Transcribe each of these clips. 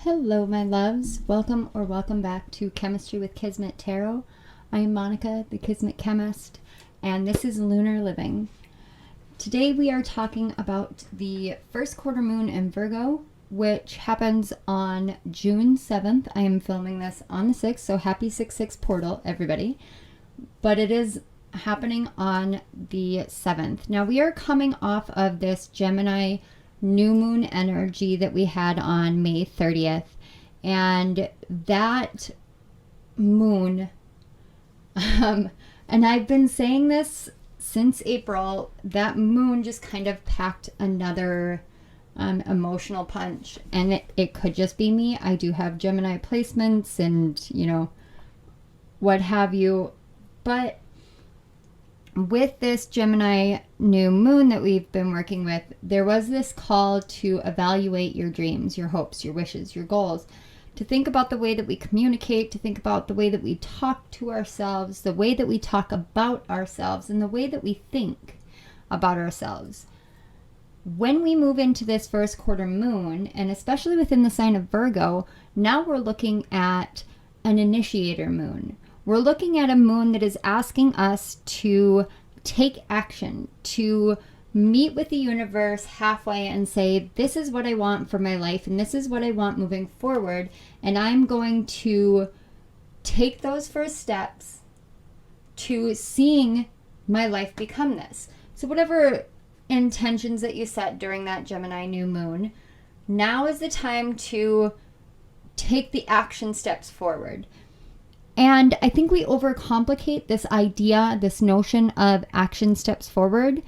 Hello, my loves. Welcome or welcome back to Chemistry with Kismet Tarot. I am Monica, the Kismet Chemist, and this is Lunar Living. Today we are talking about the first quarter moon in Virgo, which happens on June 7th. I am filming this on the 6th, so happy 6/6 portal, everybody. But it is happening on the 7th. Now we are coming off of this Gemini new moon energy that we had on May 30th, and that moon and I've been saying this since April, that moon just kind of packed another emotional punch, and it could just be me. I do have Gemini placements and what have you, but with this Gemini new moon that we've been working with, there was this call to evaluate your dreams, your hopes, your wishes, your goals, to think about the way that we communicate, to think about the way that we talk to ourselves, the way that we talk about ourselves, and the way that we think about ourselves. When we move into this first quarter moon, and especially within the sign of Virgo, now we're looking at an initiator moon. We're looking at a moon that is asking us to take action, to meet with the universe halfway and say, this is what I want for my life and this is what I want moving forward. And I'm going to take those first steps to seeing my life become this. So whatever intentions that you set during that Gemini new moon, now is the time to take the action steps forward. And I think we overcomplicate this idea, this notion of action steps forward.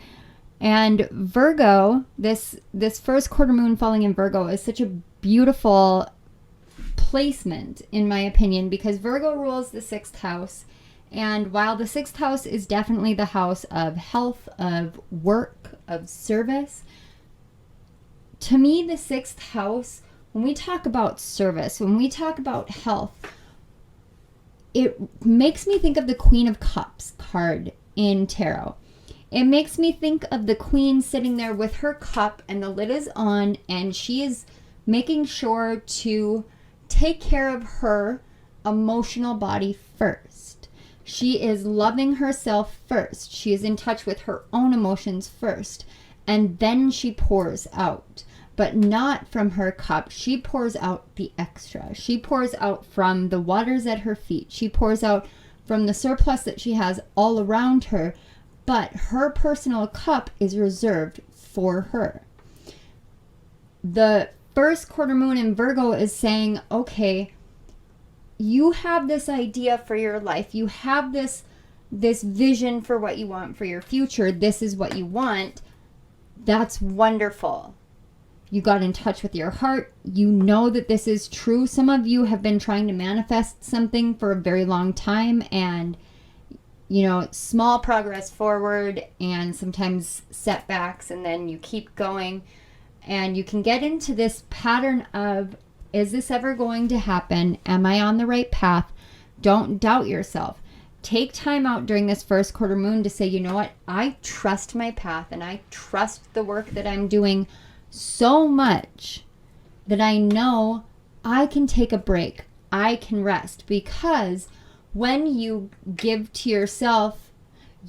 And Virgo, this first quarter moon falling in Virgo is such a beautiful placement, in my opinion, because Virgo rules the 6th house. And while the 6th house is definitely the house of health, of work, of service, to me, the 6th house, when we talk about service, when we talk about health, it makes me think of the Queen of Cups card in tarot. It makes me think of the queen sitting there with her cup and the lid is on, and she is making sure to take care of her emotional body first. She is loving herself first. She is in touch with her own emotions first, and then she pours out. But not from her cup. She pours out the extra. She pours out from the waters at her feet. She pours out from the surplus that she has all around her. But her personal cup is reserved for her. The first quarter moon in Virgo is saying, okay, you have this idea for your life. You have this vision for what you want for your future. This is what you want. That's wonderful. You got in touch with your heart. You know that this is true. Some of you have been trying to manifest something for a very long time, and small progress forward and sometimes setbacks, and then you keep going, and you can get into this pattern of, is this ever going to happen? Am I on the right path? Don't doubt yourself. Take time out during this first quarter moon to say, you know what? I trust my path and I trust the work that I'm doing so much that I know I can take a break. I can rest, because when you give to yourself,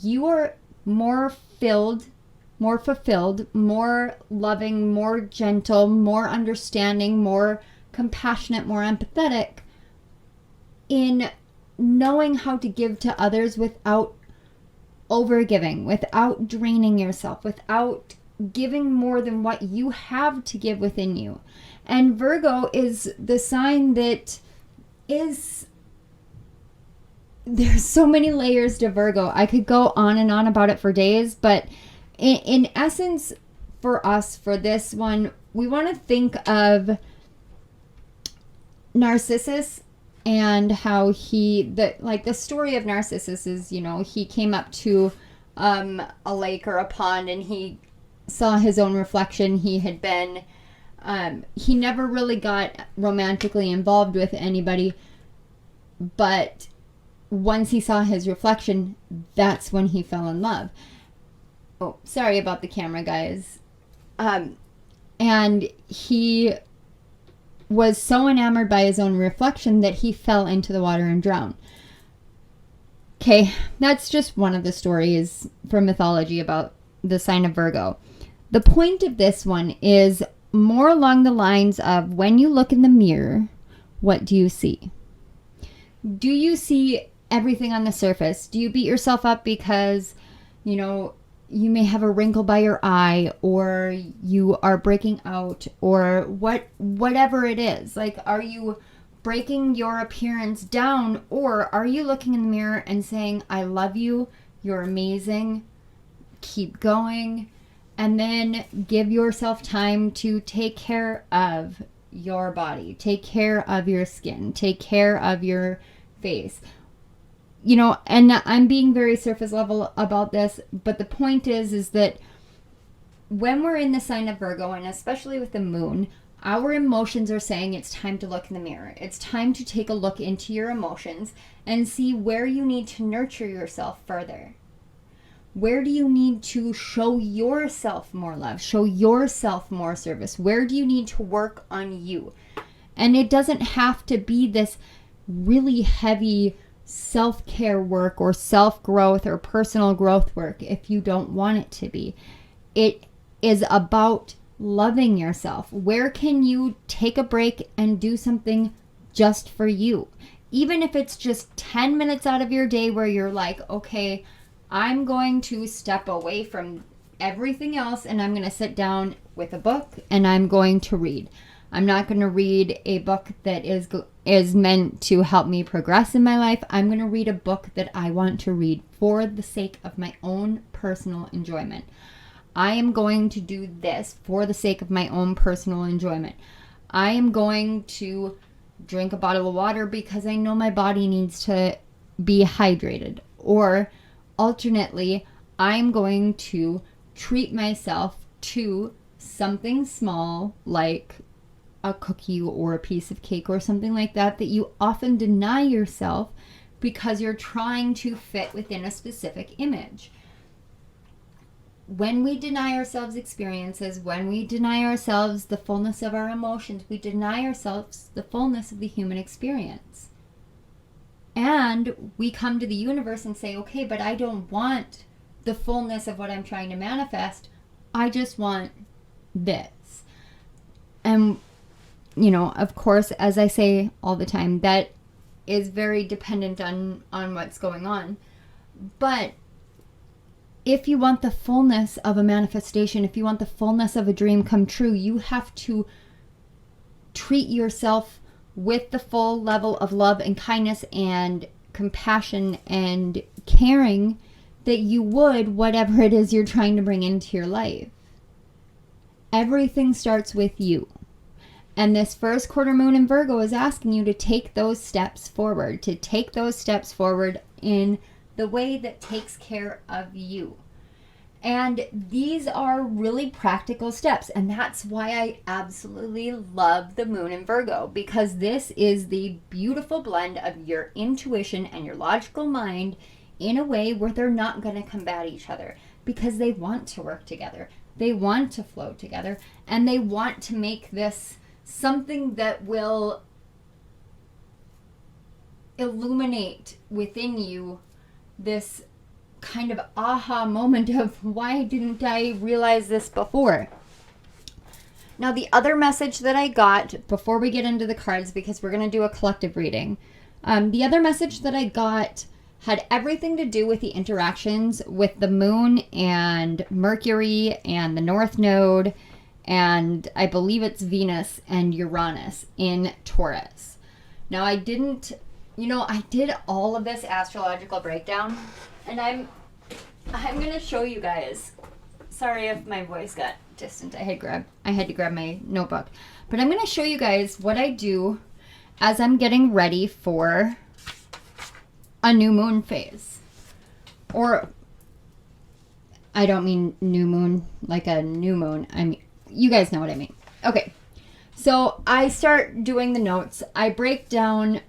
you are more filled, more fulfilled, more loving, more gentle, more understanding, more compassionate, more empathetic in knowing how to give to others without overgiving, without draining yourself, without giving more than what you have to give within you. And Virgo is the sign that is, there's so many layers to Virgo. I could go on and on about it for days, but in essence, for us, for this one, we want to think of Narcissus and how the story of Narcissus is, he came up to a lake or a pond, and he saw his own reflection. He had been, he never really got romantically involved with anybody, but once he saw his reflection, that's when he fell in love. Oh, sorry about the camera, guys. And he was so enamored by his own reflection that he fell into the water and drowned. Okay, that's just one of the stories from mythology about the sign of Virgo. The point of this one is more along the lines of, when you look in the mirror, what do you see? Do you see everything on the surface? Do you beat yourself up because, you may have a wrinkle by your eye, or you are breaking out, or whatever it is? Like, are you breaking your appearance down, or are you looking in the mirror and saying, I love you, you're amazing, keep going, and then give yourself time to take care of your body, take care of your skin, take care of your face? And I'm being very surface level about this, but the point is that when we're in the sign of Virgo, and especially with the moon, our emotions are saying it's time to look in the mirror. It's time to take a look into your emotions and see where you need to nurture yourself further. Where do you need to show yourself more love, show yourself more service? Where do you need to work on you? And it doesn't have to be this really heavy self-care work or self-growth or personal growth work if you don't want it to be. It is about loving yourself. Where can you take a break and do something just for you? Even if it's just 10 minutes out of your day where you're like, okay, I'm going to step away from everything else and I'm going to sit down with a book and I'm going to read. I'm not going to read a book that is meant to help me progress in my life. I'm going to read a book that I want to read for the sake of my own personal enjoyment. I am going to do this for the sake of my own personal enjoyment. I am going to drink a bottle of water because I know my body needs to be hydrated. Or alternately, I'm going to treat myself to something small like a cookie or a piece of cake or something like that you often deny yourself because you're trying to fit within a specific image. When we deny ourselves experiences, when we deny ourselves the fullness of our emotions, we deny ourselves the fullness of the human experience. And we come to the universe and say, okay, but I don't want the fullness of what I'm trying to manifest. I just want this. And, of course, as I say all the time, that is very dependent on what's going on. But if you want the fullness of a manifestation, if you want the fullness of a dream come true, you have to treat yourself with the full level of love and kindness and compassion and caring that you would whatever it is you're trying to bring into your life. Everything starts with you. And this first quarter moon in Virgo is asking you to take those steps forward, in the way that takes care of you. And these are really practical steps. And that's why I absolutely love the moon in Virgo, because this is the beautiful blend of your intuition and your logical mind in a way where they're not going to combat each other, because they want to work together. They want to flow together, and they want to make this something that will illuminate within you this kind of aha moment of, why didn't I realize this before? Now, the other message that I got before we get into the cards, because we're going to do a collective reading, the other message that I got had everything to do with the interactions with the moon and Mercury and the North Node, and I believe it's Venus and Uranus in Taurus. Now, I did all of this astrological breakdown, and I'm going to show you guys. Sorry if my voice got distant. I had to grab my notebook. But I'm going to show you guys what I do as I'm getting ready for a new moon phase. Or, I don't mean new moon like a new moon. I mean, you guys know what I mean. Okay. So I start doing the notes. I break down,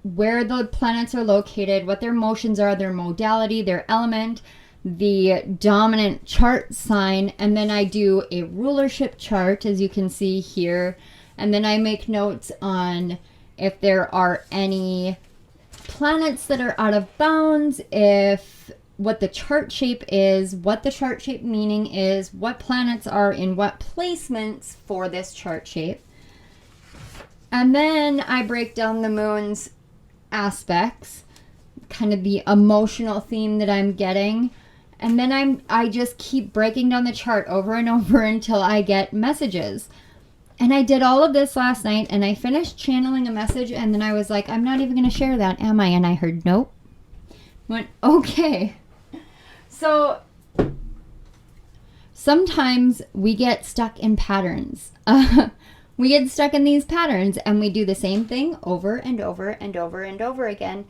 where the planets are located, what their motions are, their modality, their element, the dominant chart sign, and then I do a rulership chart, as you can see here, And then I make notes on if there are any planets that are out of bounds, what the chart shape is, what the chart shape meaning is, what planets are in what placements for this chart shape. And then I break down the moon's aspects, kind of the emotional theme that I'm getting. And then I just keep breaking down the chart over and over until I get messages. And I did all of this last night, and I finished channeling a message, and then I was like, I'm not even going to share that, am I? And I heard, nope. Went, okay. So sometimes we get stuck in patterns. We get stuck in these patterns, and we do the same thing over and over and over and over again.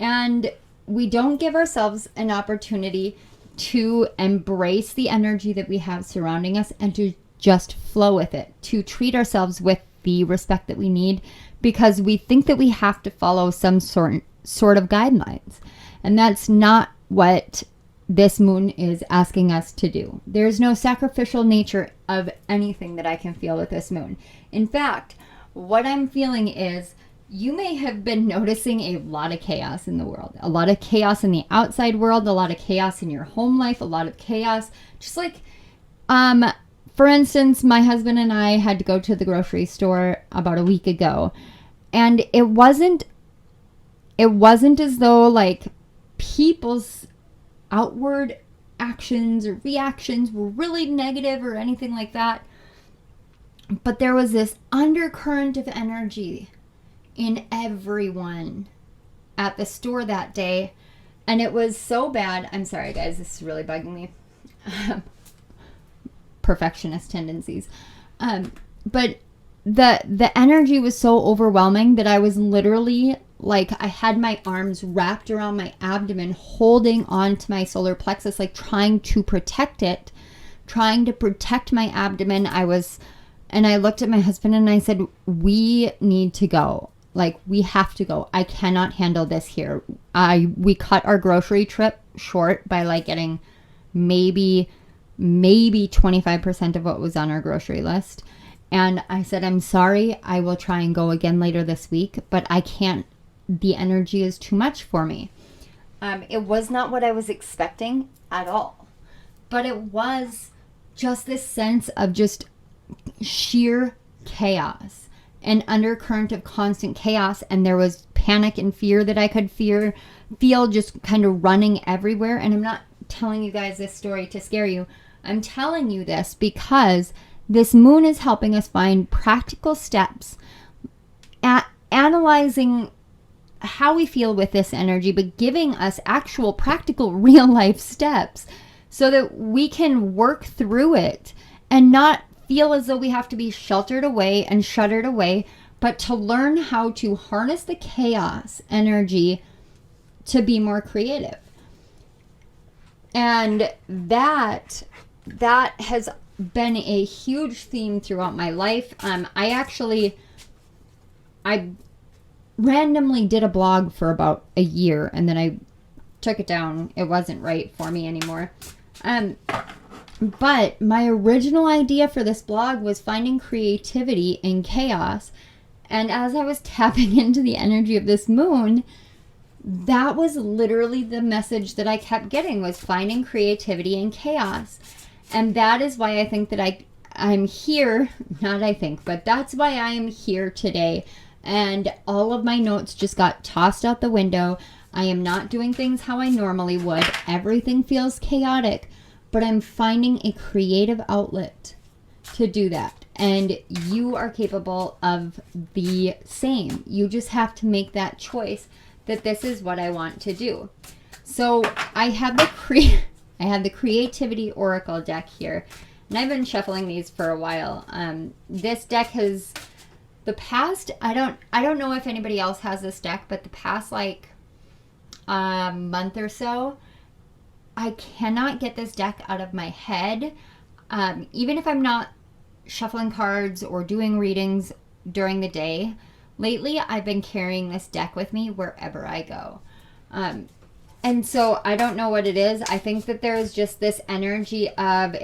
And we don't give ourselves an opportunity to embrace the energy that we have surrounding us and to just flow with it, to treat ourselves with the respect that we need, because we think that we have to follow some sort of guidelines. And that's not what this moon is asking us to do. There's no sacrificial nature of anything that I can feel with this moon. In fact, what I'm feeling is you may have been noticing a lot of chaos in the world, a lot of chaos in the outside world, a lot of chaos in your home life, a lot of chaos. Just like, for instance, my husband and I had to go to the grocery store about a week ago, and it wasn't as though like people's outward actions or reactions were really negative or anything like that. But there was this undercurrent of energy in everyone at the store that day. And it was so bad. I'm sorry, guys. This is really bugging me. Perfectionist tendencies. But the energy was so overwhelming that I was literally like, I had my arms wrapped around my abdomen, holding on to my solar plexus, like trying to protect it, trying to protect my abdomen. And I looked at my husband and I said, we need to go. Like, we have to go. I cannot handle this here. We cut our grocery trip short by like getting maybe 25% of what was on our grocery list. And I said, I'm sorry, I will try and go again later this week, but I can't. The energy is too much for me. It was not what I was expecting at all. But it was just this sense of just sheer chaos, an undercurrent of constant chaos. And there was panic and fear that I could feel just kind of running everywhere. And I'm not telling you guys this story to scare you. I'm telling you this because this moon is helping us find practical steps at analyzing how we feel with this energy, but giving us actual practical real life steps so that we can work through it and not feel as though we have to be sheltered away and shuttered away, but to learn how to harness the chaos energy to be more creative. And that has been a huge theme throughout my life. I randomly did a blog for about a year, and then I took it down. It wasn't right for me anymore. But my original idea for this blog was finding creativity in chaos. And as I was tapping into the energy of this moon, that was literally the message that I kept getting, was finding creativity in chaos. And that is why I think that I'm here. Not I think, but that's why I am here today. And all of my notes just got tossed out the window. I am not doing things how I normally would. Everything feels chaotic, but I'm finding a creative outlet to do that. And you are capable of the same. You just have to make that choice that this is what I want to do. So I have the Creativity Oracle deck here, and I've been shuffling these for a while. This deck has the past, I don't know if anybody else has this deck, but the past like month or so, I cannot get this deck out of my head. Even if I'm not shuffling cards or doing readings during the day, lately I've been carrying this deck with me wherever I go. And so I don't know what it is. I think that there's just this energy of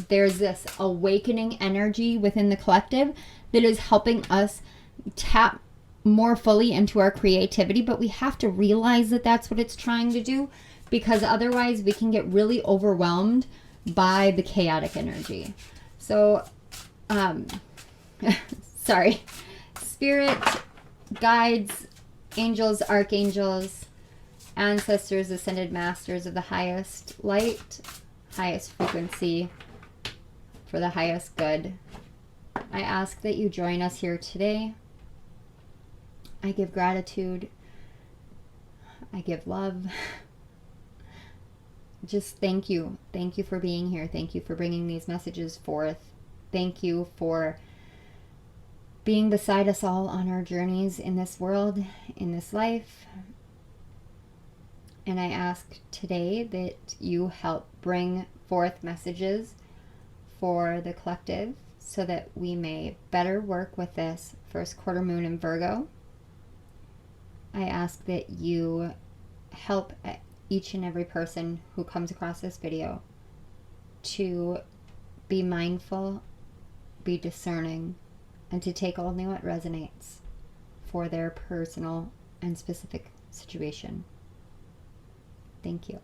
there's this awakening energy within the collective that is helping us tap more fully into our creativity, but we have to realize that that's what it's trying to do, because otherwise we can get really overwhelmed by the chaotic energy. So, sorry, spirit, guides, angels, archangels, ancestors, ascended masters of the highest light, highest frequency, for the highest good, I ask that you join us here today. I give gratitude. I give love. Just thank you. Thank you for being here. Thank you for bringing these messages forth. Thank you for being beside us all on our journeys in this world, in this life. And I ask today that you help bring forth messages for the collective so that we may better work with this first quarter moon in Virgo. I ask that you help each and every person who comes across this video to be mindful, be discerning, and to take only what resonates for their personal and specific situation. Thank you.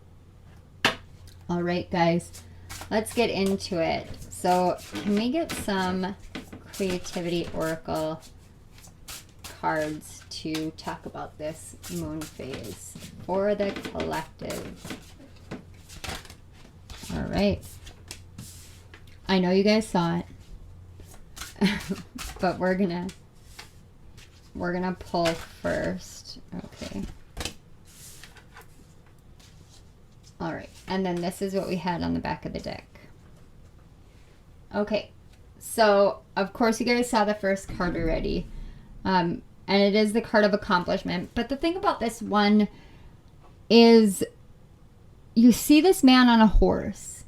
All right, guys, let's get into it. So can we get some Creativity Oracle cards to talk about this moon phase for the collective? All right. I know you guys saw it, but we're gonna pull first. Okay. All right, and then this is what we had on the back of the deck. Okay, so of course you guys saw the first card already, and it is the card of accomplishment. But the thing about this one is you see this man on a horse,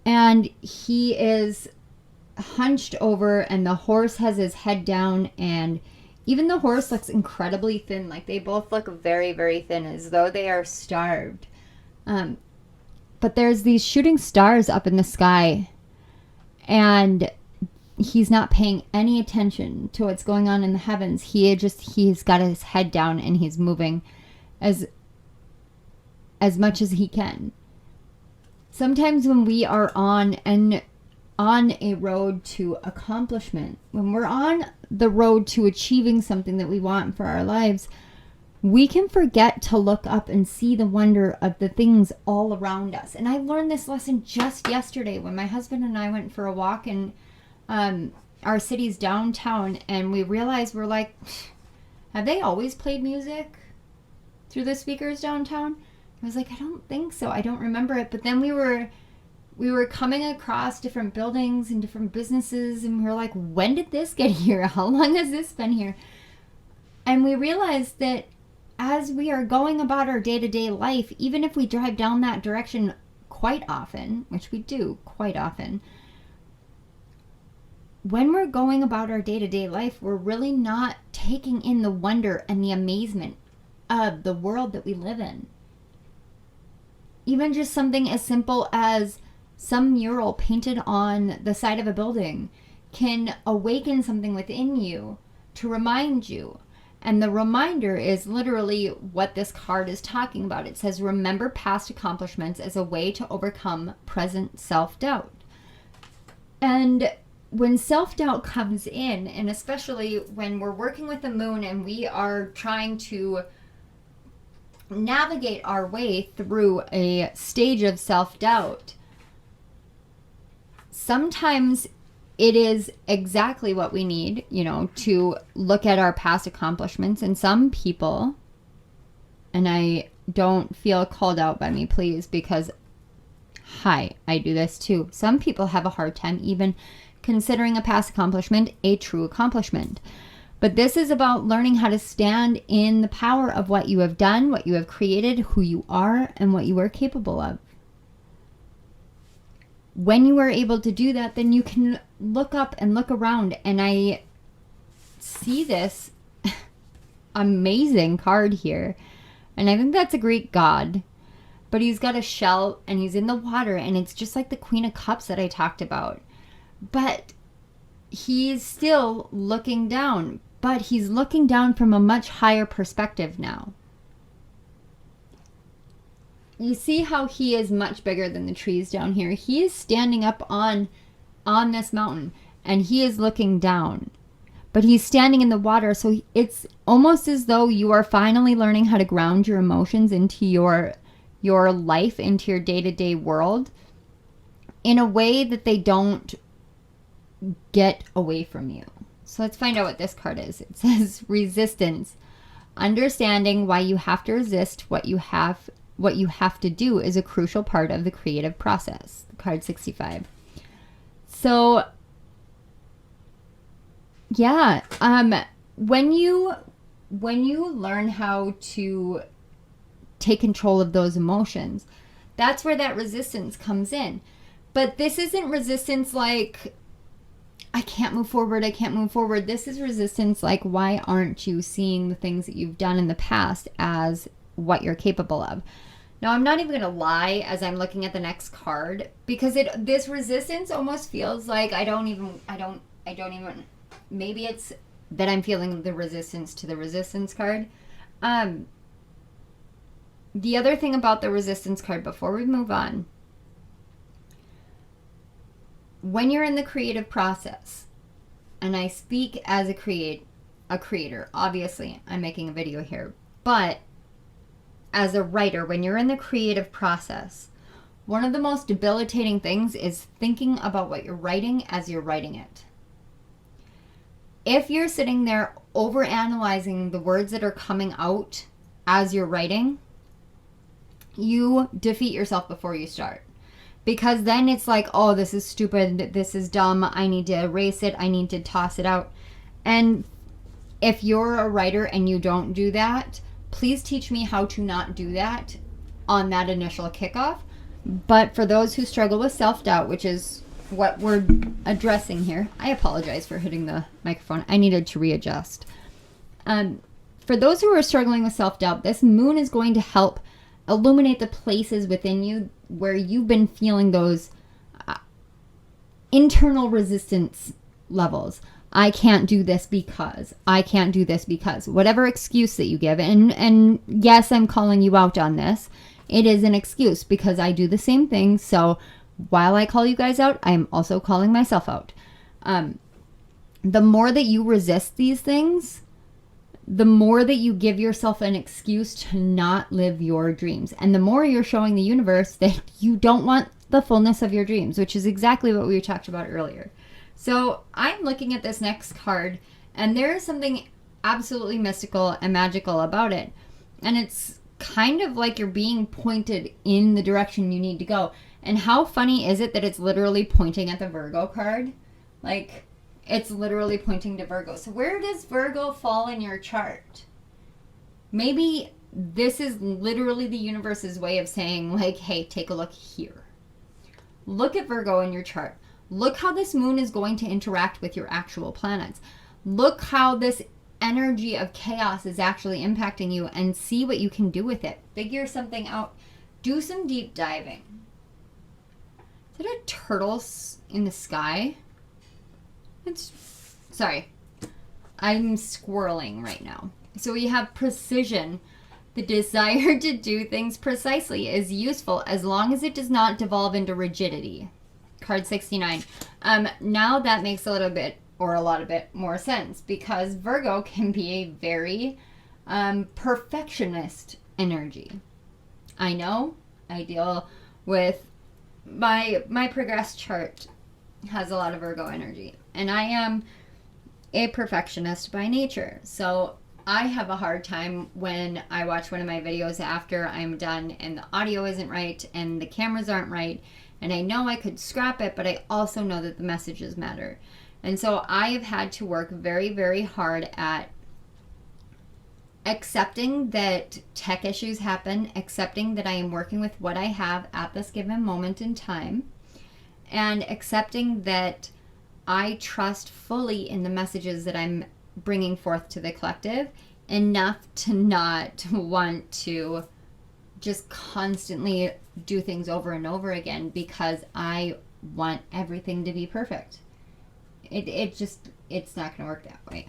and he is hunched over, and the horse has his head down, and even the horse looks incredibly thin. Like, they both look very, very thin, as though they are starved. But there's these shooting stars up in the sky, and he's not paying any attention to what's going on in the heavens. He's got his head down, and he's moving as much as he can. Sometimes when we are on a road to accomplishment, when we're on the road to achieving something that we want for our lives, we can forget to look up and see the wonder of the things all around us. And I learned this lesson just yesterday when my husband and I went for a walk in our city's downtown, and we realized, we're like, have they always played music through the speakers downtown? I was like, I don't think so. I don't remember it. But then we were coming across different buildings and different businesses, and we were like, when did this get here? How long has this been here? And we realized that as we are going about our day-to-day life, even if we drive down that direction quite often, which we do quite often, when we're going about our day-to-day life, we're really not taking in the wonder and the amazement of the world that we live in. Even just something as simple as some mural painted on the side of a building can awaken something within you to remind you. And the reminder is literally what this card is talking about. It says, remember past accomplishments as a way to overcome present self-doubt. And when self-doubt comes in, and especially when we're working with the moon and we are trying to navigate our way through a stage of self-doubt, sometimes it is exactly what we need, to look at our past accomplishments. And some people, and I don't feel called out by me, please, because, hi, I do this too. Some people have a hard time even considering a past accomplishment a true accomplishment. But this is about learning how to stand in the power of what you have done, what you have created, who you are, and what you are capable of. When you are able to do that, then you can look up and look around. And I see this amazing card here. And I think that's a Greek god. But he's got a shell and he's in the water. And it's just like the Queen of Cups that I talked about. But he's still looking down, but he's looking down from a much higher perspective now. You see how he is much bigger than the trees down here. He is standing up on this mountain, and he is looking down. But he's standing in the water, so it's almost as though you are finally learning how to ground your emotions into your life, into your day-to-day world, in a way that they don't get away from you. So let's find out what this card is. It says resistance. Understanding why you have to resist what you have to do is a crucial part of the creative process. Card 65. So yeah, when you learn how to take control of those emotions, that's where that resistance comes in. But this isn't resistance like, I can't move forward, I can't move forward. This is resistance like, why aren't you seeing the things that you've done in the past as what you're capable of? Now, I'm not even going to lie as I'm looking at the next card, because this resistance almost feels like I don't even, maybe it's that I'm feeling the resistance to the resistance card. The other thing about the resistance card before we move on, when you're in the creative process, and I speak as a creator, obviously I'm making a video here, but as a writer, when you're in the creative process, one of the most debilitating things is thinking about what you're writing as you're writing it. If you're sitting there overanalyzing the words that are coming out as you're writing, you defeat yourself before you start. Because then it's like, oh, this is stupid, this is dumb, I need to erase it, I need to toss it out. And if you're a writer and you don't do that, please teach me how to not do that on that initial kickoff. But for those who struggle with self-doubt, which is what we're addressing here, I apologize for hitting the microphone. I needed to readjust. For those who are struggling with self-doubt, this moon is going to help illuminate the places within you where you've been feeling those internal resistance levels. I can't do this because, I can't do this because, whatever excuse that you give. And yes, I'm calling you out on this. It is an excuse because I do the same thing. So while I call you guys out, I'm also calling myself out. The more that you resist these things, the more that you give yourself an excuse to not live your dreams. And the more you're showing the universe that you don't want the fullness of your dreams, which is exactly what we talked about earlier. So I'm looking at this next card, and there is something absolutely mystical and magical about it. And it's kind of like you're being pointed in the direction you need to go. And how funny is it that it's literally pointing at the Virgo card? Like, it's literally pointing to Virgo. So where does Virgo fall in your chart? Maybe this is literally the universe's way of saying, like, hey, take a look here. Look at Virgo in your chart. Look how this moon is going to interact with your actual planets. Look how this energy of chaos is actually impacting you, and see what you can do with it. Figure something out. Do some deep diving. Is it a turtle in the sky? Sorry, I'm squirreling right now. So we have precision. The desire to do things precisely is useful as long as it does not devolve into rigidity. Card 69. Now that makes a little bit, or a lot of it, more sense, because Virgo can be a very perfectionist energy. I know, I deal with my progress chart has a lot of Virgo energy, and I am a perfectionist by nature. So I have a hard time when I watch one of my videos after I'm done and the audio isn't right and the cameras aren't right, and I know I could scrap it, but I also know that the messages matter. And so I have had to work very, very hard at accepting that tech issues happen, accepting that I am working with what I have at this given moment in time, and accepting that I trust fully in the messages that I'm bringing forth to the collective, enough to not want to just constantly do things over and over again because I want everything to be perfect. it's not going to work that way.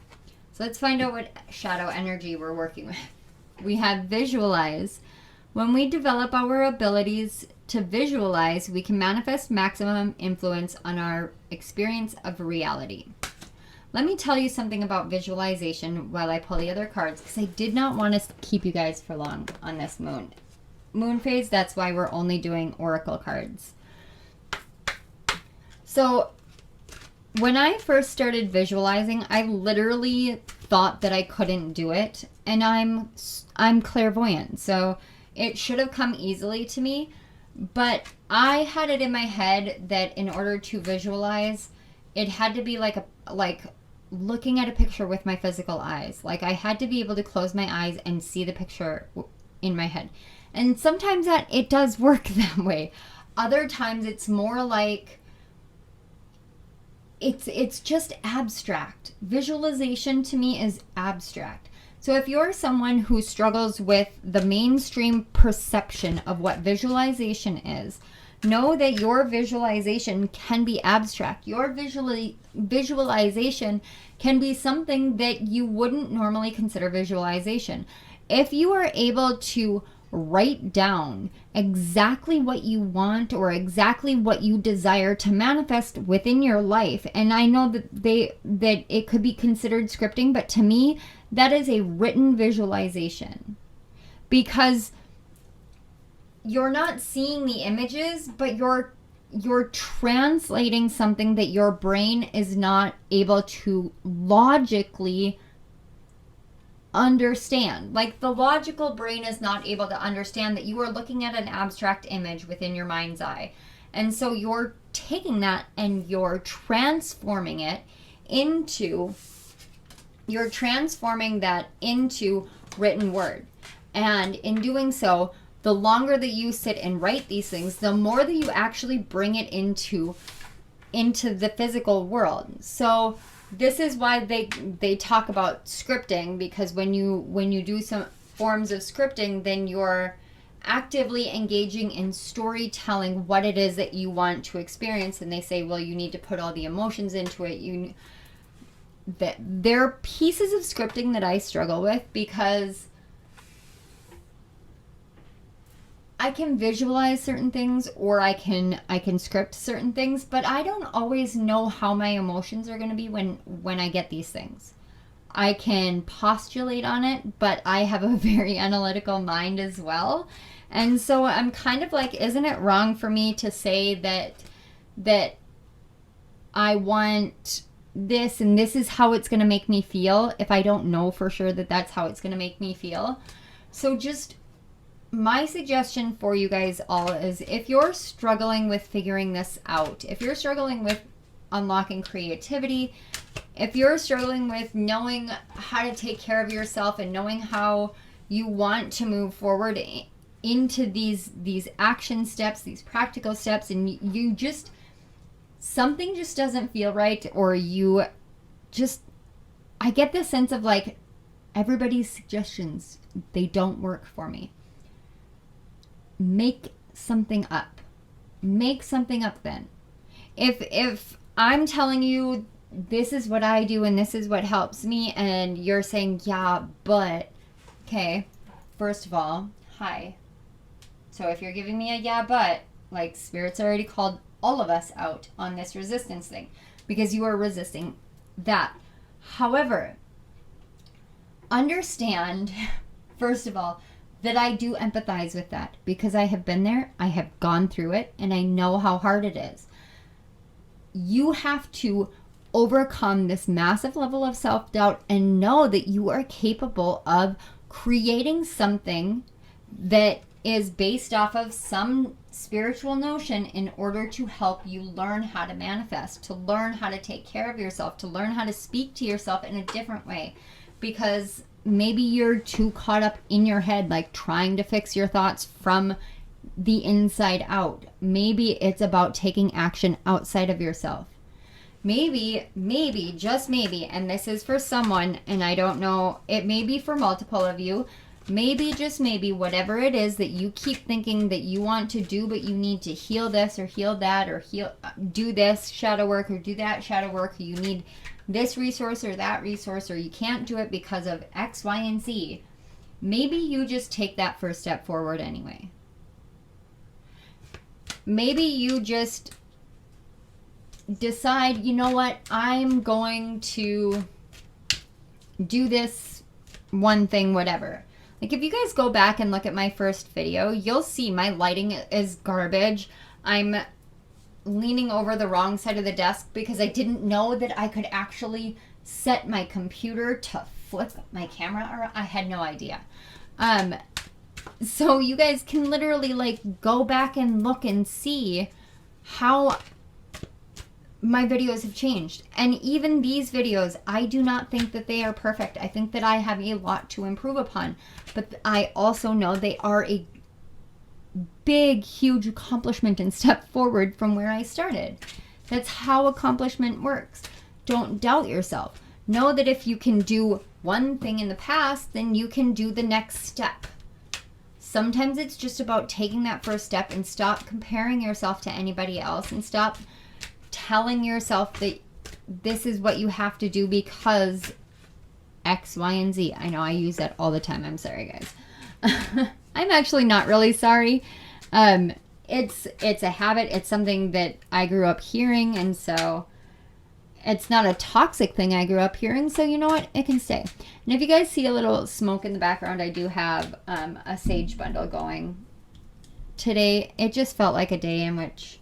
So let's find out what shadow energy we're working with. We have visualize. When we develop our abilities to visualize, we can manifest maximum influence on our experience of reality. Let me tell you something about visualization while I pull the other cards, because I did not want to keep you guys for long on this moon phase. That's why we're only doing oracle cards. So when I first started visualizing, I literally thought that I couldn't do it, and I'm clairvoyant, so it should have come easily to me, but I had it in my head that in order to visualize, it had to be like looking at a picture with my physical eyes. Like, I had to be able to close my eyes and see the picture in my head. And sometimes that it does work that way. Other times it's more like it's just abstract. Visualization to me is abstract. So if you're someone who struggles with the mainstream perception of what visualization is, know that your visualization can be abstract. Your visualization can be something that you wouldn't normally consider visualization. If you are able to write down exactly what you want or exactly what you desire to manifest within your life, and I know that it could be considered scripting, but to me that is a written visualization, because you're not seeing the images, but you're translating something that your brain is not able to logically understand. Like, the logical brain is not able to understand that you are looking at an abstract image within your mind's eye. And so you're taking that and you're transforming that into written word. And in doing so, the longer that you sit and write these things, the more that you actually bring it into the physical world. So this is why they talk about scripting, because when you do some forms of scripting, then you're actively engaging in storytelling what it is that you want to experience. And they say, well, you need to put all the emotions into it. There are pieces of scripting that I struggle with, because I can visualize certain things, or I can script certain things, but I don't always know how my emotions are going to be when I get these things. I can postulate on it, but I have a very analytical mind as well. And so I'm kind of like, isn't it wrong for me to say that I want this and this is how it's going to make me feel if I don't know for sure that that's how it's going to make me feel? So just my suggestion for you guys all is, if you're struggling with figuring this out, if you're struggling with unlocking creativity, if you're struggling with knowing how to take care of yourself and knowing how you want to move forward into these action steps, these practical steps, and you just, something just doesn't feel right, or I get this sense of like, everybody's suggestions, they don't work for me. Make something up. Make something up then. If I'm telling you this is what I do and this is what helps me, and you're saying, yeah, but, okay, first of all, hi. So if you're giving me a yeah, but, like, Spirit's already called all of us out on this resistance thing, because you are resisting that. However, understand, first of all, that I do empathize with that, because I have been there, I have gone through it, and I know how hard it is. You have to overcome this massive level of self-doubt and know that you are capable of creating something that is based off of some spiritual notion in order to help you learn how to manifest, to learn how to take care of yourself, to learn how to speak to yourself in a different way. Because maybe you're too caught up in your head, like trying to fix your thoughts from the inside out. Maybe it's about taking action outside of yourself. Maybe, just maybe, and this is for someone, and I don't know, it may be for multiple of you, maybe, just maybe, whatever it is that you keep thinking that you want to do, but you need to heal this or heal that, or do this shadow work or do that shadow work, or you need this resource or that resource, or you can't do it because of X, Y, and Z. Maybe you just take that first step forward anyway. Maybe you just decide, you know what, I'm going to do this one thing, whatever. Like, if you guys go back and look at my first video, you'll see my lighting is garbage. I'm leaning over the wrong side of the desk because I didn't know that I could actually set my computer to flip my camera around. I had no idea. So you guys can literally, like, go back and look and see how my videos have changed. And even these videos, I do not think that they are perfect. I think that I have a lot to improve upon. But I also know they are a big, huge accomplishment and step forward from where I started. That's how accomplishment works. Don't doubt yourself. Know that if you can do one thing in the past, then you can do the next step. Sometimes it's just about taking that first step and stop comparing yourself to anybody else and stop telling yourself that this is what you have to do because X, Y, and Z. I know I use that all the time. I'm sorry, guys. I'm actually not really sorry. It's a habit. It's something that I grew up hearing, and so it's not a toxic thing I grew up hearing, so you know what? It can stay. And if you guys see a little smoke in the background, I do have a sage bundle going. Today, it just felt like a day in which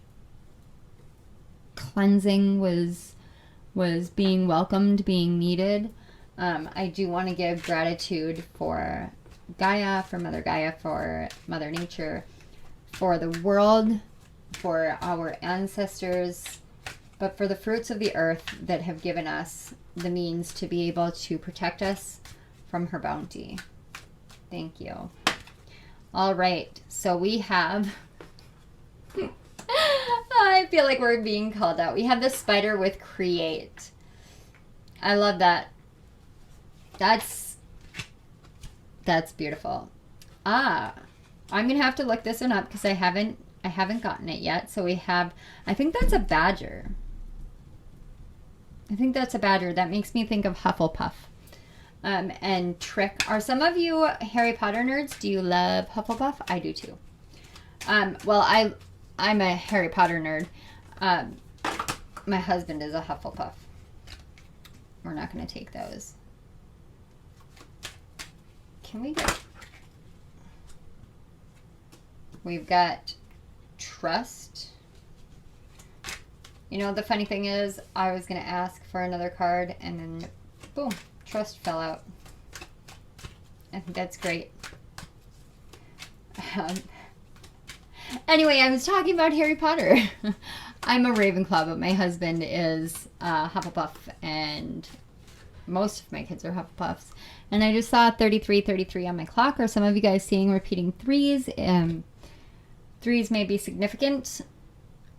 cleansing was being welcomed, being needed. I do want to give gratitude for Gaia, for Mother Nature, for the world, for our ancestors, but for the fruits of the earth that have given us the means to be able to protect us from her bounty. Thank you. All right, so we have I feel like we're being called out. We have the spider with create. I love that. That's beautiful. I'm gonna have to look this one up because I haven't gotten it yet. So we have, I think that's a badger. That makes me think of Hufflepuff. And Trick. Are some of you Harry Potter nerds? Do you love Hufflepuff? I do too. Well, I'm a Harry Potter nerd. My husband is a Hufflepuff. We're not going to take those. Can we get... We've got trust. You know, the funny thing is, I was going to ask for another card, and then, boom, trust fell out. I think that's great. Anyway, I was talking about Harry Potter. I'm a Ravenclaw, but my husband is Hufflepuff, and most of my kids are Hufflepuffs. And I just saw 33 on my clock. Are some of you guys seeing repeating threes? Threes may be significant.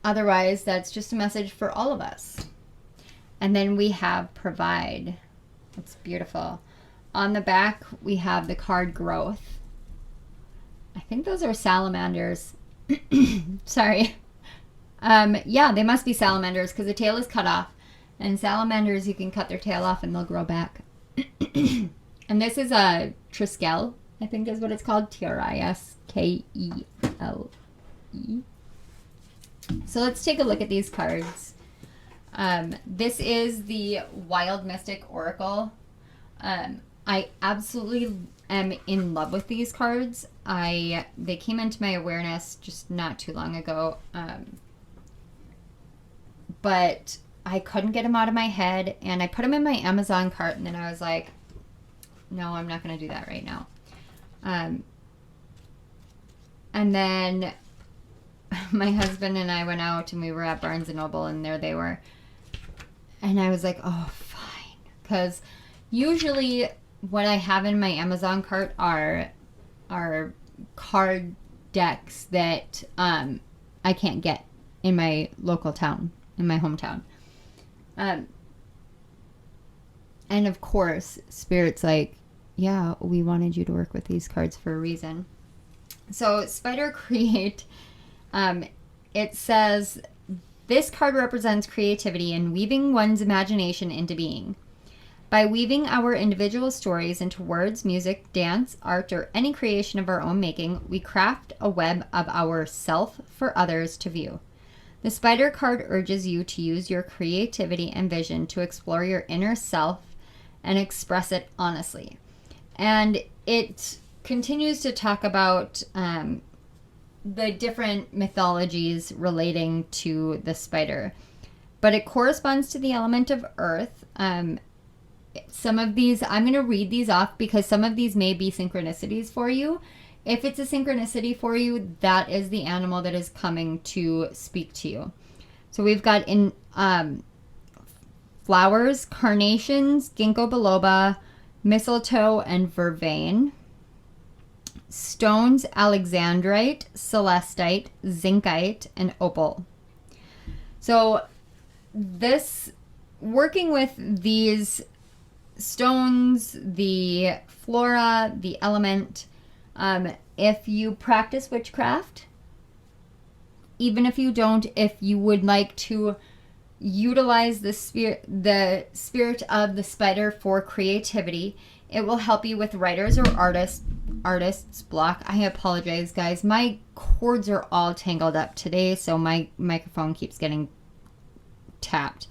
Otherwise, that's just a message for all of us. And then we have provide. That's beautiful. On the back, we have the card growth. I think those are salamanders. Sorry. Yeah, they must be salamanders because the tail is cut off. And salamanders, you can cut their tail off and they'll grow back. And this is a Triskel, I think is what it's called. Triskele. So let's take a look at these cards. This is the Wild Mystic Oracle. I absolutely am in love with these cards. They came into my awareness just not too long ago. But I couldn't get them out of my head, and I put them in my Amazon cart, and then I was like, no, I'm not going to do that right now. And then my husband and I went out, and we were at Barnes & Noble, and there they were. And I was like, oh, fine. Because usually what I have in my Amazon cart are card decks that I can't get in my local town, in my hometown. And of course, Spirit's like, yeah, we wanted you to work with these cards for a reason. So Spider Create, it says, this card represents creativity and weaving one's imagination into being. By weaving our individual stories into words, music, dance, art, or any creation of our own making, we craft a web of our self for others to view. The Spider card urges you to use your creativity and vision to explore your inner self and express it honestly. And it continues to talk about the different mythologies relating to the spider. But it corresponds to the element of earth. Some of these, I'm going to read these off because some of these may be synchronicities for you. If it's a synchronicity for you, that is the animal that is coming to speak to you. So we've got in flowers, carnations, ginkgo biloba, mistletoe, and vervain. Stones, alexandrite, celestite, zincite, and opal. So this, working with these stones, the flora, the element, if you practice witchcraft, even if you don't, if you would like to utilize the spirit of the spider for creativity, it will help you with writers or artists block. I apologize, guys. My cords are all tangled up today, so my microphone keeps getting tapped.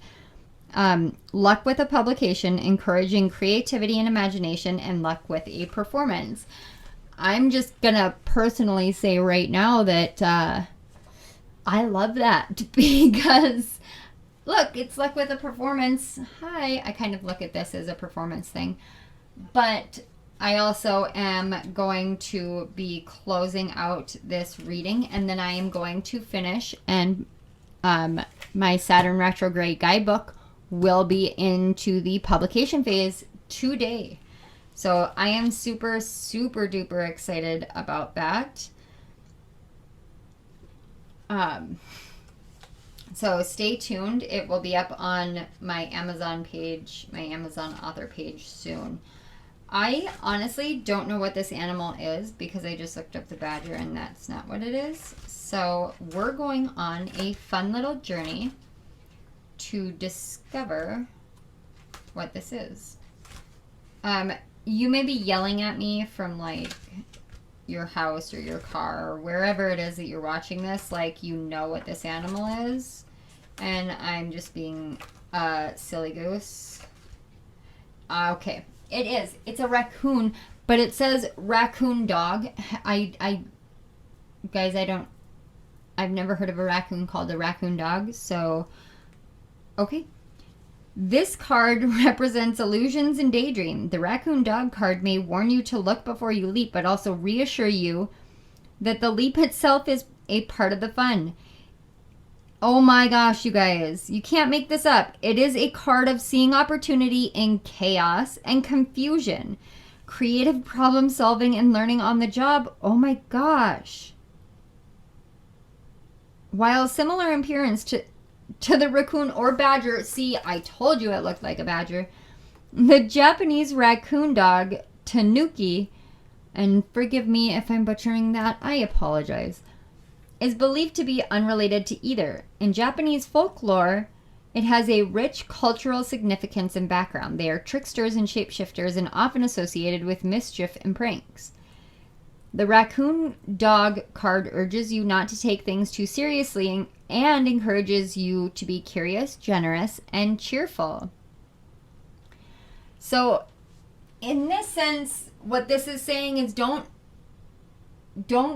Luck with a publication, encouraging creativity and imagination, and luck with a performance. I'm just gonna personally say right now that I love that because look, it's luck with a performance. Hi, I kind of look at this as a performance thing, but I also am going to be closing out this reading, and then I am going to finish, and my Saturn retrograde guidebook will be into the publication phase today. So I am super, super duper excited about that. So stay tuned. It will be up on my Amazon page, my Amazon author page soon. I honestly don't know what this animal is because I just looked up the badger and that's not what it is. So we're going on a fun little journey to discover what this is. You may be yelling at me from like your house or your car or wherever it is that you're watching this, like you know what this animal is, and I'm just being a silly goose. Okay, it is. It's a raccoon, but it says raccoon dog. Guys, I've never heard of a raccoon called a raccoon dog, so okay. This card represents illusions and daydream. The raccoon dog card may warn you to look before you leap, but also reassure you that the leap itself is a part of the fun. Oh my gosh, you guys. You can't make this up. It is a card of seeing opportunity in chaos and confusion. Creative problem solving and learning on the job. Oh my gosh. While similar in appearance to the raccoon or badger. See, I told you it looked like a badger. The Japanese raccoon dog, tanuki, and forgive me if I'm butchering that, I apologize, is believed to be unrelated to either. In Japanese folklore, it has a rich cultural significance and background. They are tricksters and shapeshifters and often associated with mischief and pranks. The raccoon dog card urges you not to take things too seriously and encourages you to be curious, generous, and cheerful. So, in this sense, what this is saying is don't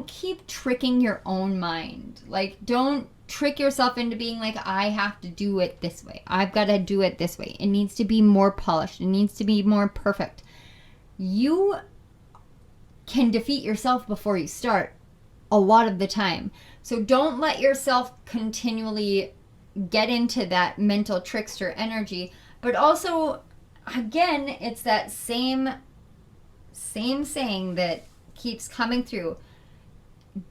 keep tricking your own mind. Like, don't trick yourself into being like, I have to do it this way. I've got to do it this way. It needs to be more polished. It needs to be more perfect. You can defeat yourself before you start a lot of the time. So don't let yourself continually get into that mental trickster energy. But also, again, it's that same saying that keeps coming through.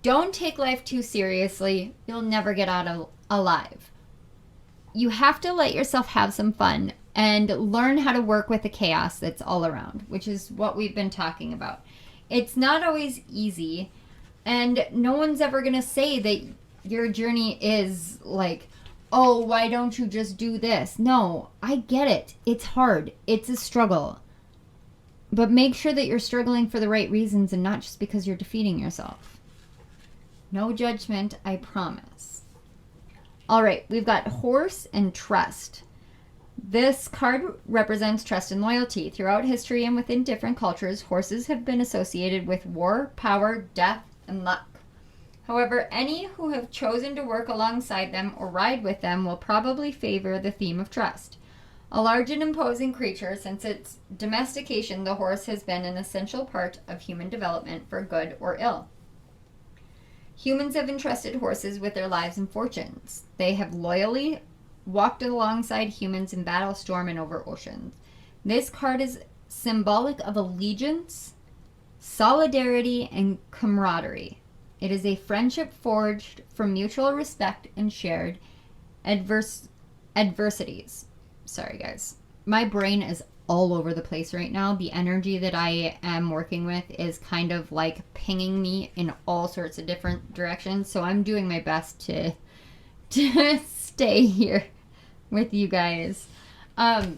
Don't take life too seriously. You'll never get out alive. You have to let yourself have some fun. and learn how to work with the chaos that's all around, which is what we've been talking about. It's not always easy, and no one's ever going to say that your journey is like, oh, why don't you just do this? No, I get it. It's hard. It's a struggle. But make sure that you're struggling for the right reasons and not just because you're defeating yourself. No judgment, I promise. All right, we've got horse and trust. This card represents trust and loyalty. Throughout history and within different cultures, horses have been associated with war, power, death, and luck. However, any who have chosen to work alongside them or ride with them will probably favor the theme of trust. A large and imposing creature, since its domestication, the horse has been an essential part of human development for good or ill. Humans have entrusted horses with their lives and fortunes. They have loyally walked alongside humans in battle, storm, and over oceans. This card is symbolic of allegiance, solidarity, and camaraderie. It is a friendship forged from mutual respect and shared adversities. Sorry, guys. My brain is all over the place right now. The energy that I am working with is kind of like pinging me in all sorts of different directions. So I'm doing my best to stay here with you guys. I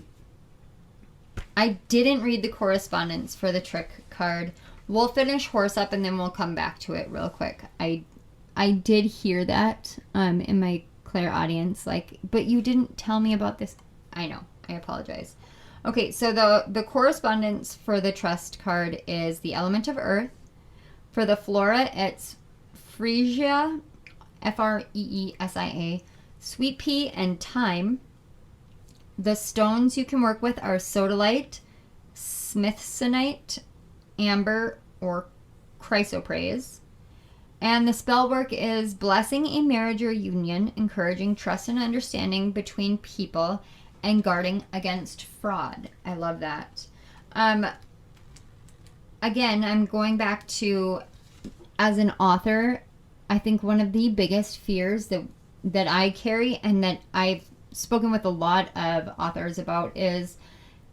didn't read the correspondence for the trick card. We'll finish horse up and then we'll come back to it real quick. I did hear that in my clairaudience, like, but you didn't tell me about this. I know. I apologize. Okay, so the correspondence for the trust card is the element of earth. For the flora, it's freesia, Freesia, sweet pea, and thyme. The stones you can work with are sodalite, smithsonite, amber, or chrysoprase. And the spell work is blessing a marriage or union, encouraging trust and understanding between people, and guarding against fraud. I love that. Again, I'm going back to, as an author, I think one of the biggest fears that I carry and that I've spoken with a lot of authors about is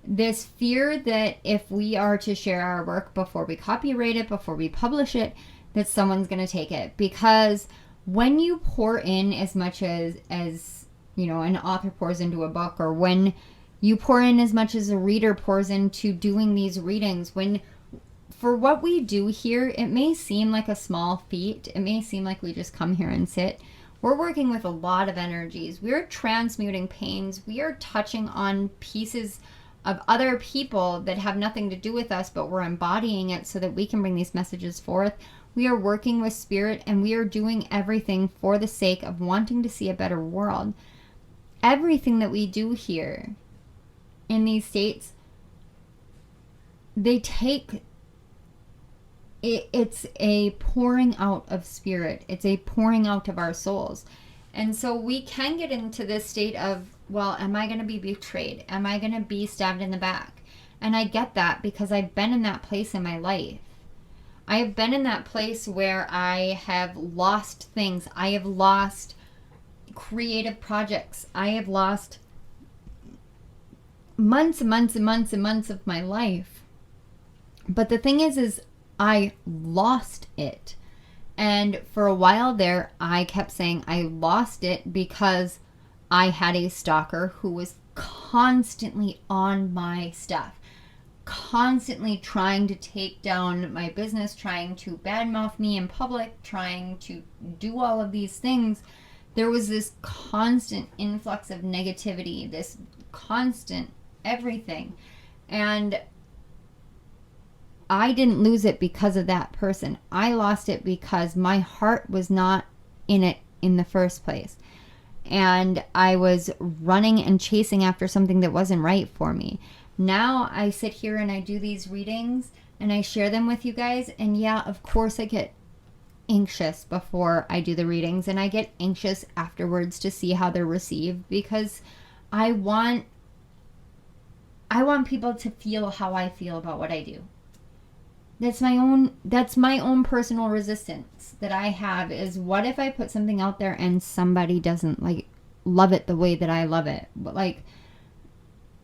this fear that if we are to share our work before we copyright it, before we publish it, that someone's going to take it. Because when you pour in as much as you know, an author pours into a book, or when you pour in as much as a reader pours into doing these readings, for what we do here, it may seem like a small feat. It may seem like we just come here and sit. We're working with a lot of energies. We're transmuting pains. We are touching on pieces of other people that have nothing to do with us, but we're embodying it so that we can bring these messages forth. We are working with spirit, and we are doing everything for the sake of wanting to see a better world. Everything that we do here in these states, they take it, it's a pouring out of spirit. It's a pouring out of our souls. And so we can get into this state of, well, am I going to be betrayed? Am I going to be stabbed in the back? And I get that because I've been in that place in my life. I have been in that place where I have lost things. I have lost creative projects. I have lost months and months and months and months of my life. But the thing is I lost it. And for a while there, I kept saying I lost it because I had a stalker who was constantly on my stuff, constantly trying to take down my business, trying to badmouth me in public, trying to do all of these things. There was this constant influx of negativity, this constant everything. And I didn't lose it because of that person. I lost it because my heart was not in it in the first place. And I was running and chasing after something that wasn't right for me. Now I sit here and I do these readings and I share them with you guys. And yeah, of course I get anxious before I do the readings, and I get anxious afterwards to see how they're received, because I want people to feel how I feel about what I do. That's my own personal resistance that I have, is what if I put something out there and somebody doesn't love it the way that I love it? But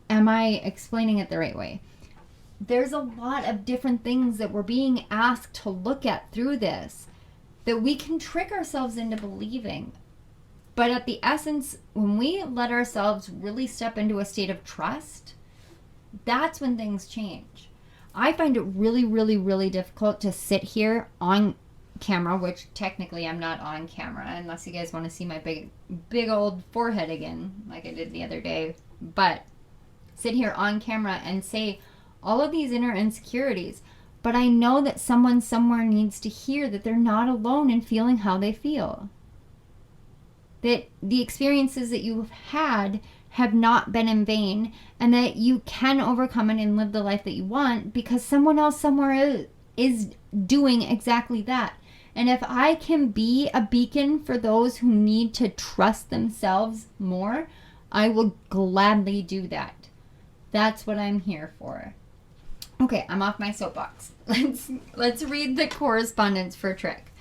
am I explaining it the right way? There's a lot of different things that we're being asked to look at through this that we can trick ourselves into believing. But at the essence, when we let ourselves really step into a state of trust, that's when things change. I find it really, really, really difficult to sit here on camera, which technically I'm not on camera unless you guys want to see my big old forehead again, like I did the other day. But sit here on camera and say all of these inner insecurities. But I know that someone somewhere needs to hear that they're not alone in feeling how they feel. That the experiences that you've had have not been in vain, and that you can overcome it and live the life that you want because someone else somewhere is doing exactly that. And if I can be a beacon for those who need to trust themselves more, I will gladly do that. That's what I'm here for. Okay, I'm off my soapbox. Let's read the correspondence for Trick.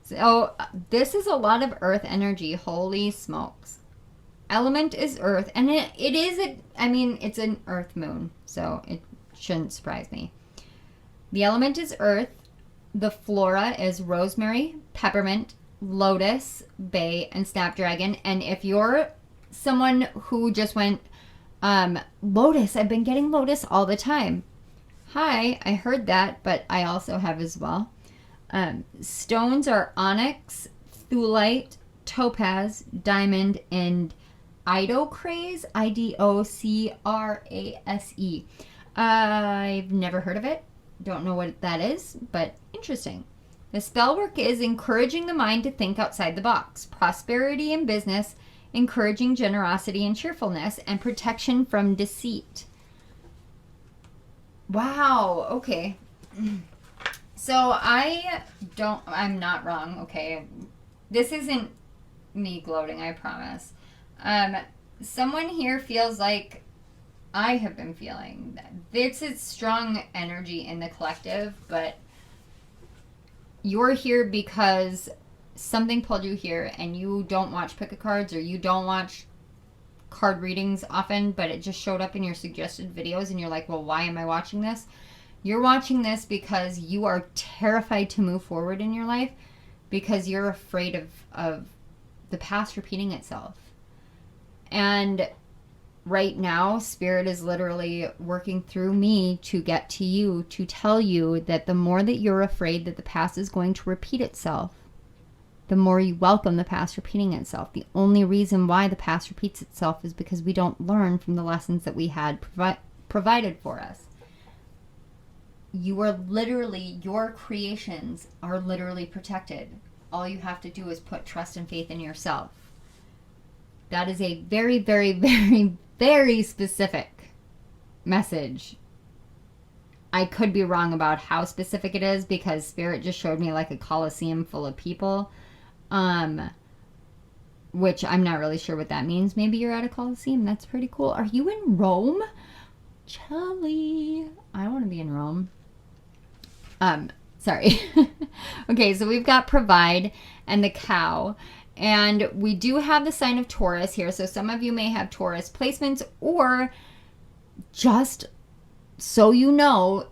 So this is a lot of earth energy. Holy smokes. Element is earth, and it's an earth moon, so it shouldn't surprise me. The element is earth. The flora is rosemary, peppermint, lotus, bay, and snapdragon. And if you're someone who just went, lotus, I've been getting lotus all the time. Hi, I heard that, but I also have as well. Stones are onyx, thulite, topaz, diamond, and idocrase, Idocrase. I've never heard of it. Don't know what that is, but interesting. The spell work is encouraging the mind to think outside the box. Prosperity in business, encouraging generosity and cheerfulness, and protection from deceit. Wow, okay. So I'm not wrong, okay? This isn't me gloating, I promise. Someone here feels like I have been feeling that it's a strong energy in the collective, but you're here because something pulled you here, and you don't watch pick a cards, or you don't watch card readings often, but it just showed up in your suggested videos, and you're like, well, why am I watching this? You're watching this because you are terrified to move forward in your life, because you're afraid of the past repeating itself. And right now, Spirit is literally working through me to get to you, to tell you that the more that you're afraid that the past is going to repeat itself, the more you welcome the past repeating itself. The only reason why the past repeats itself is because we don't learn from the lessons that we had provided for us. Your creations are literally protected. All you have to do is put trust and faith in yourself. That is a very, very, very, very specific message. I could be wrong about how specific it is, because Spirit just showed me like a coliseum full of people, which I'm not really sure what that means. Maybe you're at a coliseum. That's pretty cool. Are you in Rome? Chelly, I want to be in Rome. Sorry. Okay, so we've got provide and the cow. And we do have the sign of Taurus here. So some of you may have Taurus placements, or just so you know,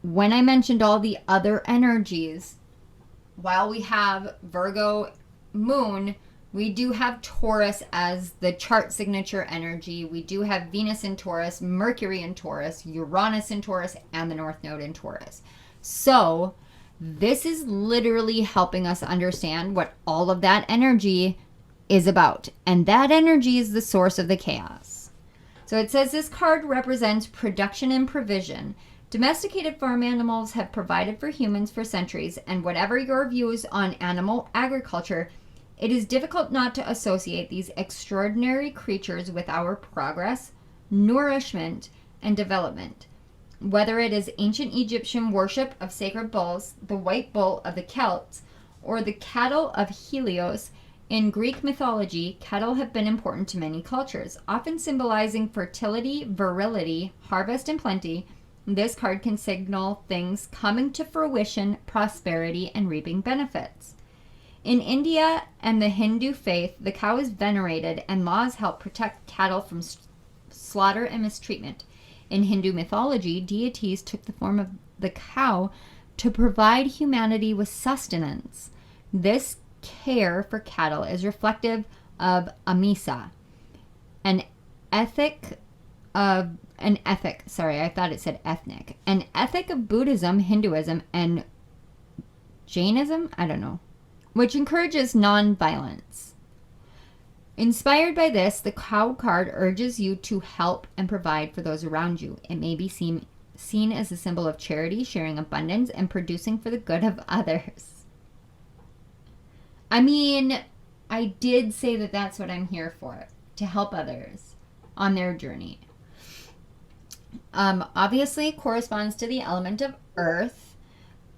when I mentioned all the other energies, while we have Virgo Moon, we do have Taurus as the chart signature energy. We do have Venus in Taurus, Mercury in Taurus, Uranus in Taurus, and the North Node in Taurus. So this is literally helping us understand what all of that energy is about. And that energy is the source of the chaos. So it says this card represents production and provision. Domesticated farm animals have provided for humans for centuries, and whatever your views on animal agriculture, it is difficult not to associate these extraordinary creatures with our progress, nourishment, and development. Whether it is ancient Egyptian worship of sacred bulls, the white bull of the Celts, or the cattle of Helios, in Greek mythology, cattle have been important to many cultures, often symbolizing fertility, virility, harvest, and plenty. This card can signal things coming to fruition, prosperity, and reaping benefits. In India and the Hindu faith, the cow is venerated, and laws help protect cattle from slaughter and mistreatment. In Hindu mythology, deities took the form of the cow to provide humanity with sustenance. This care for cattle is reflective of amisa, an ethic of Buddhism, Hinduism, and Jainism, which encourages non-violence. Inspired by this, the cow card urges you to help and provide for those around you. It may be seen as a symbol of charity, sharing abundance, and producing for the good of others. I mean, I did say that that's what I'm here for, to help others on their journey. Obviously corresponds to the element of earth,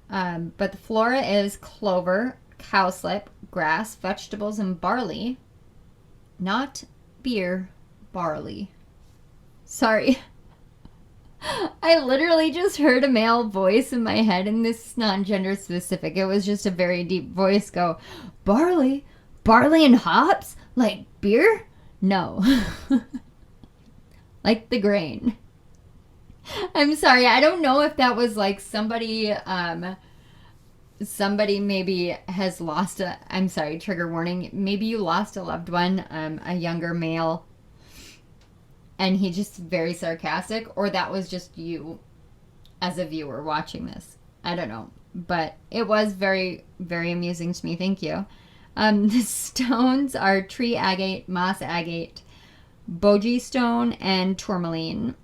but the flora is clover, cowslip, grass, vegetables, and barley. Not beer, barley. Sorry. I literally just heard a male voice in my head, and this is not gender specific. It was just a very deep voice go, barley? Barley and hops? Like beer? No. Like the grain. I'm sorry. I don't know if that was like somebody maybe has lost I'm sorry, trigger warning. Maybe you lost a loved one, a younger male, and he just very sarcastic, or that was just you as a viewer watching this. I don't know, but it was very, very amusing to me. Thank you. The stones are tree agate, moss agate, bogie stone, and tourmaline.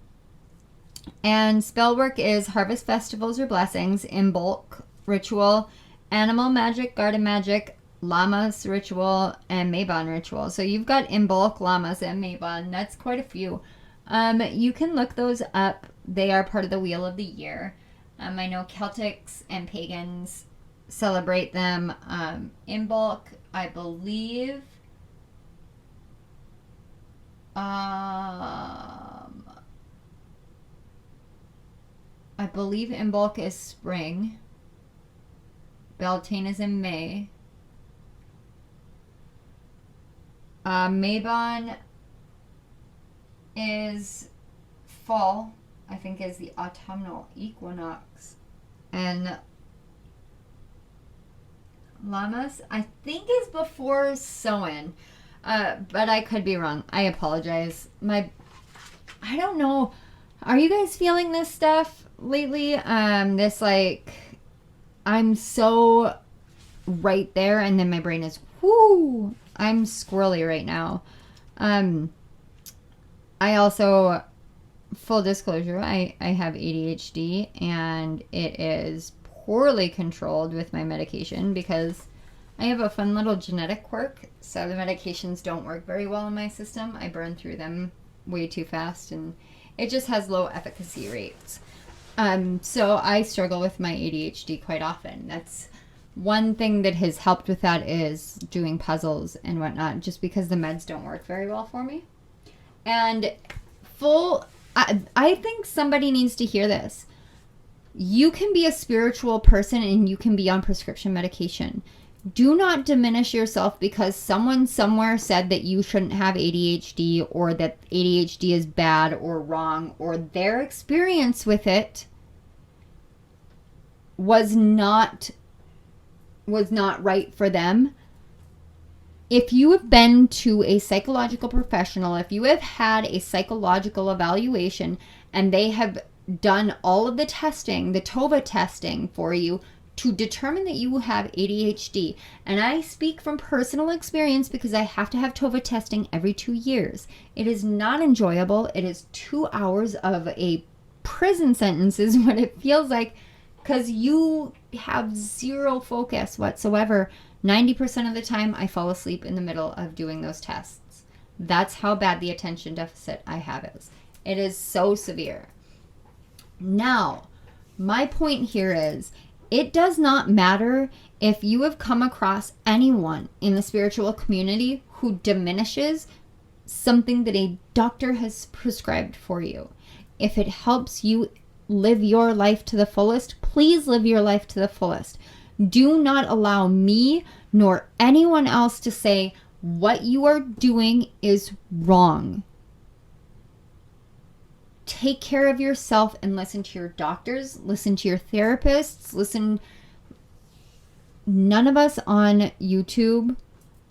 And spell work is harvest festivals or blessings, in bulk ritual, animal magic, garden magic, llamas ritual, and Mabon ritual. So you've got in bulk, llamas, and Mabon. That's quite a few. You can look those up. They are part of the Wheel of the Year. I know Celtics and pagans celebrate them. In bulk, I believe. I believe in bulk is spring. Beltane is in May. Mabon is fall, I think is the autumnal equinox. And Llamas, I think is before Samhain. But I could be wrong. I apologize. I don't know. Are you guys feeling this stuff lately? This like, I'm so right there, and then my brain is, whoo, I'm squirrely right now. I also, full disclosure, I have ADHD, and it is poorly controlled with my medication because I have a fun little genetic quirk, so the medications don't work very well in my system. I burn through them way too fast, and it just has low efficacy rates. So I struggle with my ADHD quite often. That's one thing that has helped with that, is doing puzzles and whatnot, just because the meds don't work very well for me. And I think somebody needs to hear this. You can be a spiritual person and you can be on prescription medication. Do not diminish yourself because someone somewhere said that you shouldn't have ADHD, or that ADHD is bad or wrong, or their experience with it was not right for them. If you have been to a psychological professional, if you have had a psychological evaluation and they have done all of the testing, the TOVA testing for you to determine that you have ADHD, and I speak from personal experience because I have to have TOVA testing every 2 years. It is not enjoyable. It is 2 hours of a prison sentence is what it feels like, because you have zero focus whatsoever. 90% of the time, I fall asleep in the middle of doing those tests. That's how bad the attention deficit I have is. It is so severe. Now, my point here is, it does not matter if you have come across anyone in the spiritual community who diminishes something that a doctor has prescribed for you. If it helps you live your life to the fullest, please live your life to the fullest. Do not allow me nor anyone else to say what you are doing is wrong. take care of yourself and listen to your doctors, listen to your therapists, listen. None of us on YouTube,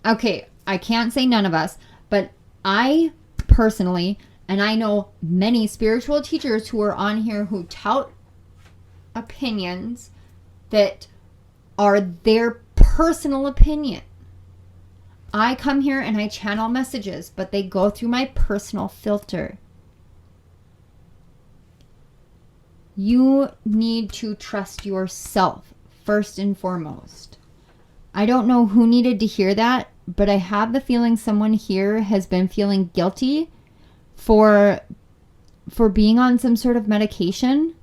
okay, I can't say none of us, but I personally, and I know many spiritual teachers who are on here who tout opinions that are their personal opinion. I come here and I channel messages, but they go through my personal filter. You need to trust yourself first and foremost. I don't know who needed to hear that, but I have the feeling someone here has been feeling guilty for being on some sort of medication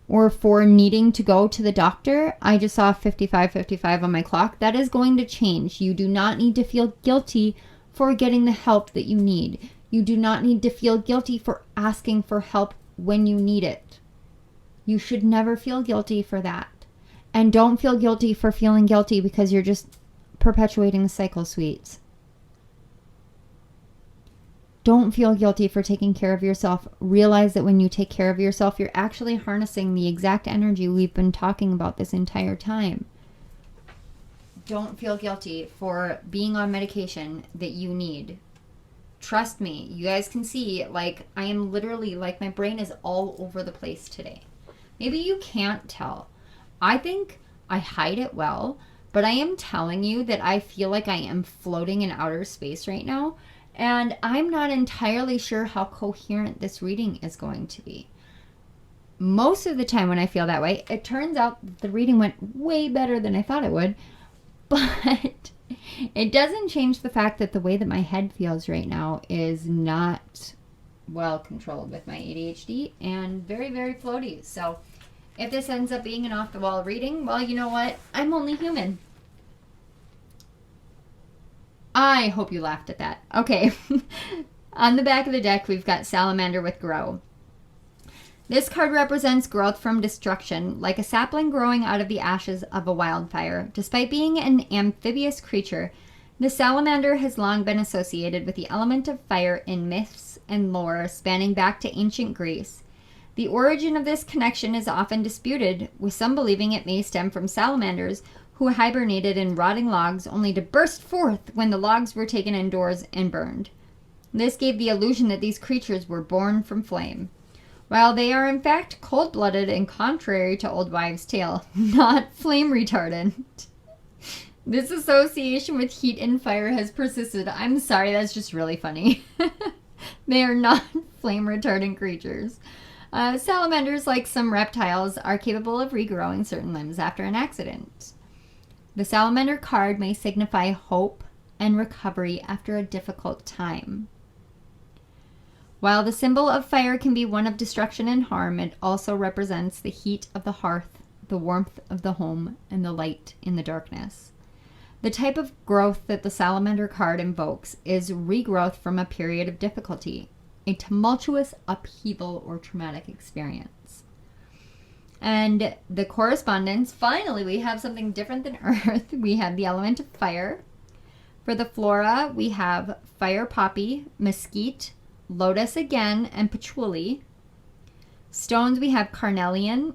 or for needing to go to the doctor. I just saw 55:55 on my clock. That is going to change. You do not need to feel guilty for getting the help that you need. You do not need to feel guilty for asking for help when you need it. You should never feel guilty for that. And don't feel guilty for feeling guilty because you're just perpetuating the cycle, sweets. Don't feel guilty for taking care of yourself. Realize that when you take care of yourself, you're actually harnessing the exact energy we've been talking about this entire time. Don't feel guilty for being on medication that you need. Trust me, you guys can see, like, I am literally, like, my brain is all over the place today. Maybe you can't tell. I think I hide it well, but I am telling you that I feel like I am floating in outer space right now, and I'm not entirely sure how coherent this reading is going to be. Most of the time when I feel that way, it turns out the reading went way better than I thought it would, but it doesn't change the fact that the way that my head feels right now is not well controlled with my ADHD and very, very floaty. So if this ends up being an off-the-wall reading, well, you know what? I'm only human. I hope you laughed at that. Okay. On the back of the deck, we've got Salamander with Grow. This card represents growth from destruction, like a sapling growing out of the ashes of a wildfire. Despite being an amphibious creature, the salamander has long been associated with the element of fire in myths and lore spanning back to ancient Greece. The origin of this connection is often disputed, with some believing it may stem from salamanders who hibernated in rotting logs only to burst forth when the logs were taken indoors and burned. This gave the illusion that these creatures were born from flame. While they are in fact cold-blooded and contrary to old wives' tale, not flame retardant. This association with heat and fire has persisted. I'm sorry, that's just really funny. They are not flame retardant creatures. Salamanders, like some reptiles, are capable of regrowing certain limbs after an accident. The salamander card may signify hope and recovery after a difficult time. While the symbol of fire can be one of destruction and harm, it also represents the heat of the hearth, the warmth of the home, and the light in the darkness. The type of growth that the salamander card invokes is regrowth from a period of difficulty, a tumultuous upheaval or traumatic experience. And the correspondence, finally we have something different than earth. We have the element of fire. For the flora, we have fire poppy, mesquite, lotus again, and patchouli. Stones, we have carnelian,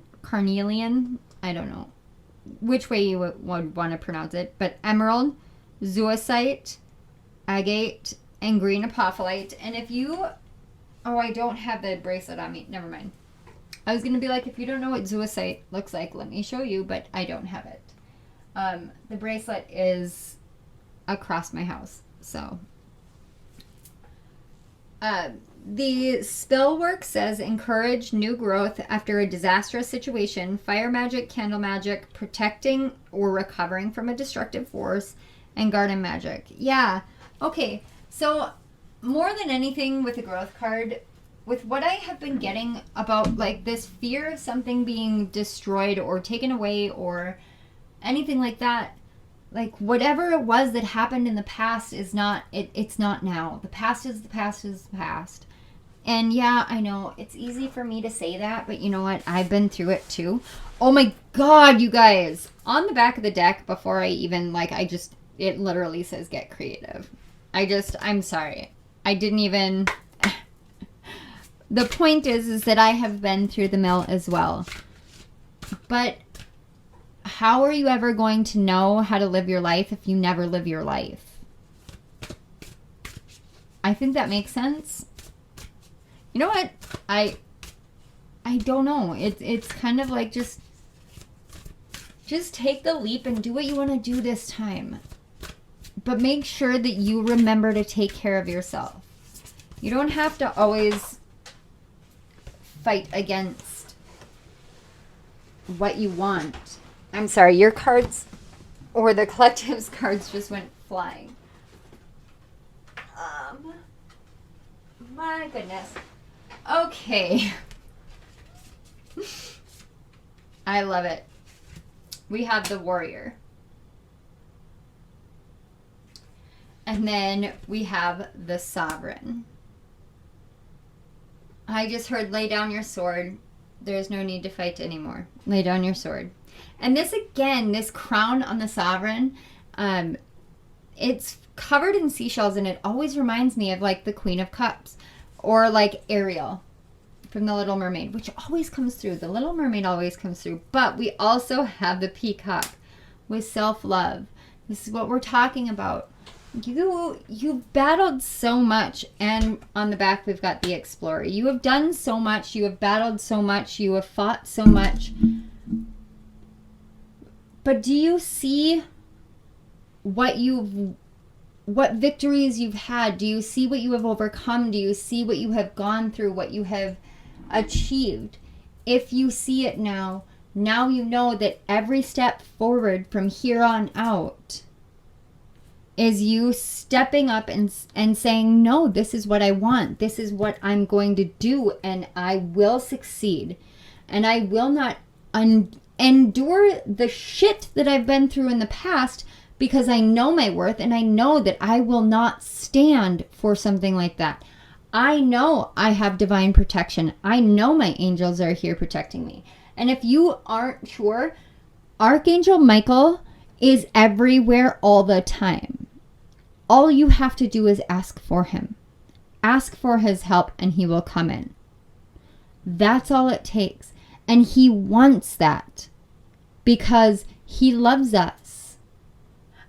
I don't know which way you would want to pronounce it, but emerald, zoisite, agate, and green apophyllite. And if you... Oh, I don't have the bracelet on me. Never mind. I was going to be like, if you don't know what zoisite looks like, let me show you, but I don't have it. The bracelet is across my house, so... The spell work says encourage new growth after a disastrous situation, fire magic, candle magic, protecting or recovering from a destructive force, and garden magic. Yeah, okay, so more than anything with the growth card, with what I have been getting about like this fear of something being destroyed or taken away or anything like that, like whatever it was that happened in the past is not, it's not now. The past is the past is the past. And yeah, I know it's easy for me to say that, but you know what? I've been through it too. Oh my God, you guys. On the back of the deck, before I even, it literally says get creative. I'm sorry. I didn't even, the point is that I have been through the mill as well. But how are you ever going to know how to live your life if you never live your life? I think that makes sense. You know what? I don't know. It's kind of like just take the leap and do what you want to do this time. But make sure that you remember to take care of yourself. You don't have to always fight against what you want. I'm sorry, your cards or the collective's cards just went flying. My goodness. Okay. I love it. We have the Warrior. And then we have the Sovereign. I just heard, lay down your sword. There's no need to fight anymore. Lay down your sword. And this, again, this crown on the Sovereign, it's covered in seashells, and it always reminds me of like the Queen of Cups or like Ariel from The Little Mermaid, which always comes through. The Little Mermaid always comes through. But we also have the Peacock with self-love. This is what we're talking about. You've battled so much, and on the back we've got the Explorer. You have done so much. You have battled so much. You have fought so much. But do you see what victories you've had? Do you see what you have overcome? Do you see what you have gone through, what you have achieved? If you see it now you know that every step forward from here on out is you stepping up and saying, no, this is what I want. This is what I'm going to do, and I will succeed. And I will not endure the shit that I've been through in the past, because I know my worth, and I know that I will not stand for something like that. I know I have divine protection. I know my angels are here protecting me. And if you aren't sure, Archangel Michael is everywhere all the time. All you have to do is ask for him. Ask for his help, and he will come in. That's all it takes. And he wants that because he loves us.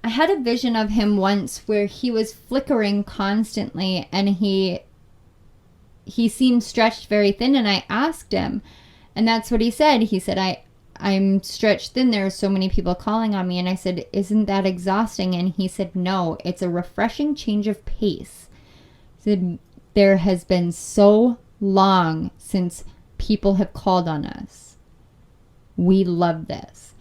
I had a vision of him once where he was flickering constantly, and he seemed stretched very thin, and I asked him, and that's what he said. He said, I'm stretched thin. There are so many people calling on me. And I said, isn't that exhausting? And he said, no, it's a refreshing change of pace. He said, there has been so long since people have called on us. We love this.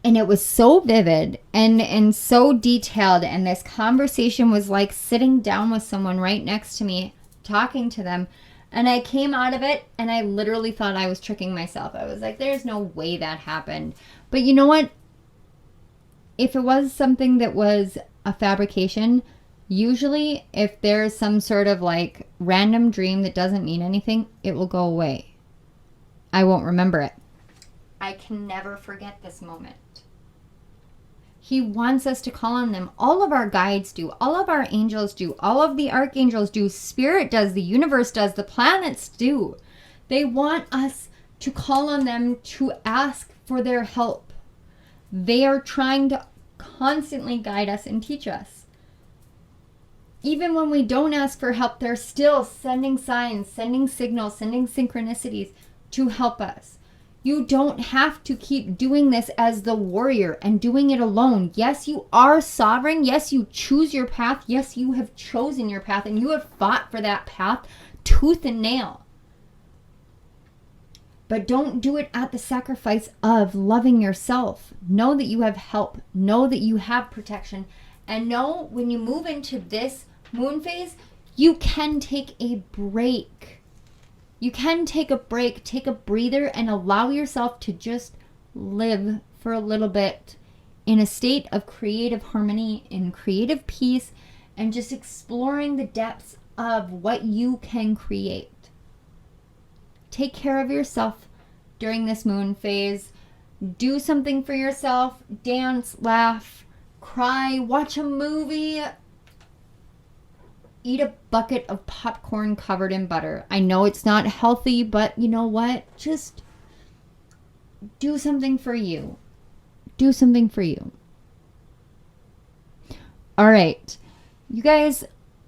And it was so vivid and so detailed. And this conversation was like sitting down with someone right next to me, talking to them. And I came out of it, and I literally thought I was tricking myself. I was like, there's no way that happened. But you know what? If it was something that was a fabrication, usually if there's some sort of like random dream that doesn't mean anything, it will go away. I won't remember it. I can never forget this moment. He wants us to call on them. All of our guides do. All of our angels do. All of the archangels do. Spirit does. The universe does. The planets do. They want us to call on them, to ask for their help. They are trying to constantly guide us and teach us. Even when we don't ask for help, they're still sending signs, sending signals, sending synchronicities to help us. You don't have to keep doing this as the warrior and doing it alone. Yes, you are sovereign. Yes, you choose your path. Yes, you have chosen your path, and you have fought for that path tooth and nail. But don't do it at the sacrifice of loving yourself. Know that you have help. Know that you have protection. And know when you move into this moon phase, you can take a break. You can take a break, take a breather, and allow yourself to just live for a little bit in a state of creative harmony, in creative peace, and just exploring the depths of what you can create. Take care of yourself during this moon phase. Do something for yourself. Dance, laugh, cry, watch a movie. eat a bucket of popcorn covered in butter. I know it's not healthy, but you know what? Just do something for you. Do something for you. All right. You guys,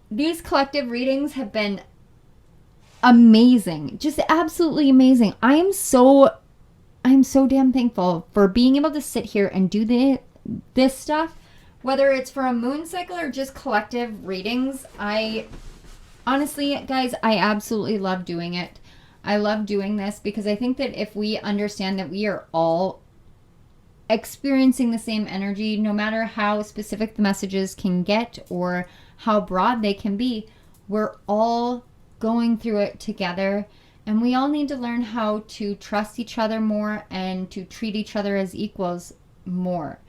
these collective readings have been amazing. Just absolutely amazing. I'm so damn thankful for being able to sit here and do this stuff, whether it's for a moon cycle or just collective readings. I honestly, guys, I absolutely love doing it. I love doing this because I think that if we understand that we are all experiencing the same energy, no matter how specific the messages can get or how broad they can be, we're all going through it together. And we all need to learn how to trust each other more and to treat each other as equals more.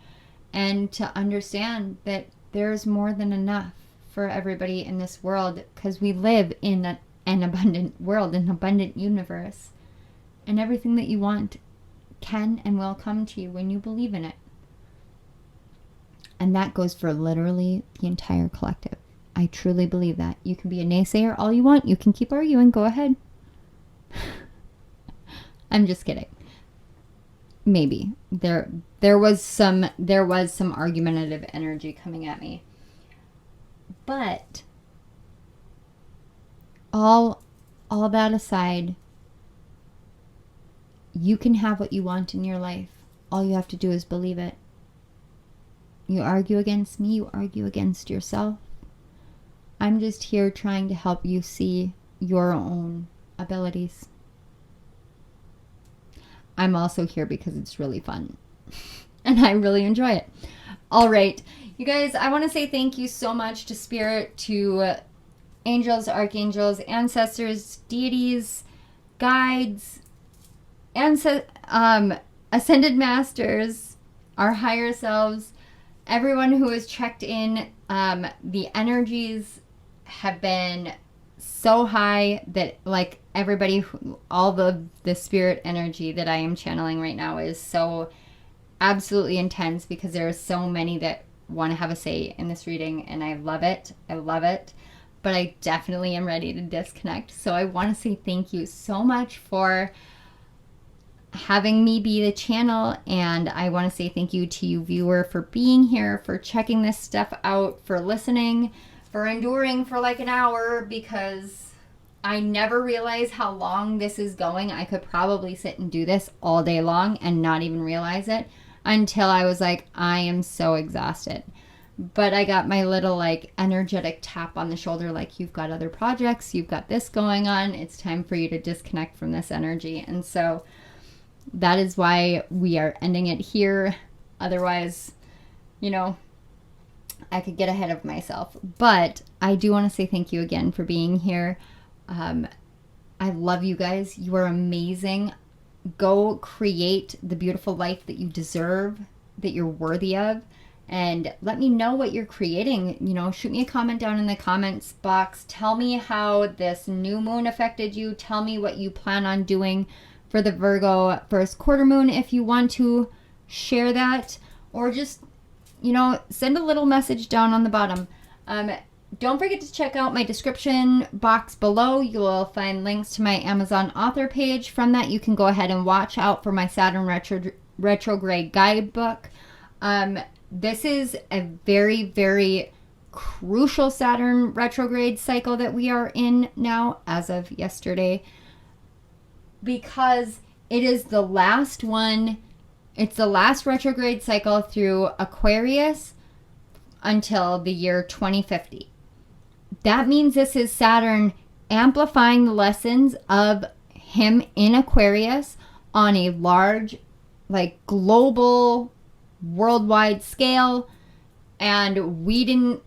And to understand that there's more than enough for everybody in this world, because we live in an abundant world, an abundant universe. And everything that you want can and will come to you when you believe in it. And that goes for literally the entire collective. I truly believe that. You can be a naysayer all you want. You can keep arguing. Go ahead. I'm just kidding. Maybe there was some argumentative energy coming at me. But all that aside, you can have what you want in your life. All you have to do is believe it. You argue against me, you argue against yourself. I'm just here trying to help you see your own abilities. I'm also here because it's really fun. And I really enjoy it. All right. You guys, I want to say thank you so much to Spirit, to angels, archangels, ancestors, deities, guides, ascended masters, our higher selves, everyone who has checked in. The energies have been so high that, like, everybody, all the spirit energy that I am channeling right now is so absolutely intense, because there are so many that want to have a say in this reading, and I love it. I love it. But I definitely am ready to disconnect. So I want to say thank you so much for having me be the channel, and I want to say thank you to you, viewer, for being here, for checking this stuff out, for listening, for enduring for like an hour, because I never realized how long this is going. I could probably sit and do this all day long and not even realize it, until I was like, I am so exhausted. But I got my little, like, energetic tap on the shoulder, like, you've got other projects, you've got this going on, it's time for you to disconnect from this energy. And so that is why we are ending it here. Otherwise, you know, I could get ahead of myself. But I do want to say thank you again for being here. I love you guys. You are amazing. Go create the beautiful life that you deserve, that you're worthy of. And let me know what you're creating. You know, shoot me a comment down in the comments box. Tell me how this new moon affected you. Tell me what you plan on doing for the Virgo first quarter moon, if you want to share that. Or just, you know, send a little message down on the bottom. Don't forget to check out my description box below. You will find links to my Amazon author page. From that, you can go ahead and watch out for my Saturn retrograde guidebook. This is a very, very crucial Saturn retrograde cycle that we are in now, as of yesterday, because it is the last one. It's the last retrograde cycle through Aquarius until the year 2050. That means this is Saturn amplifying the lessons of him in Aquarius on a large, like, global, worldwide scale, and we didn't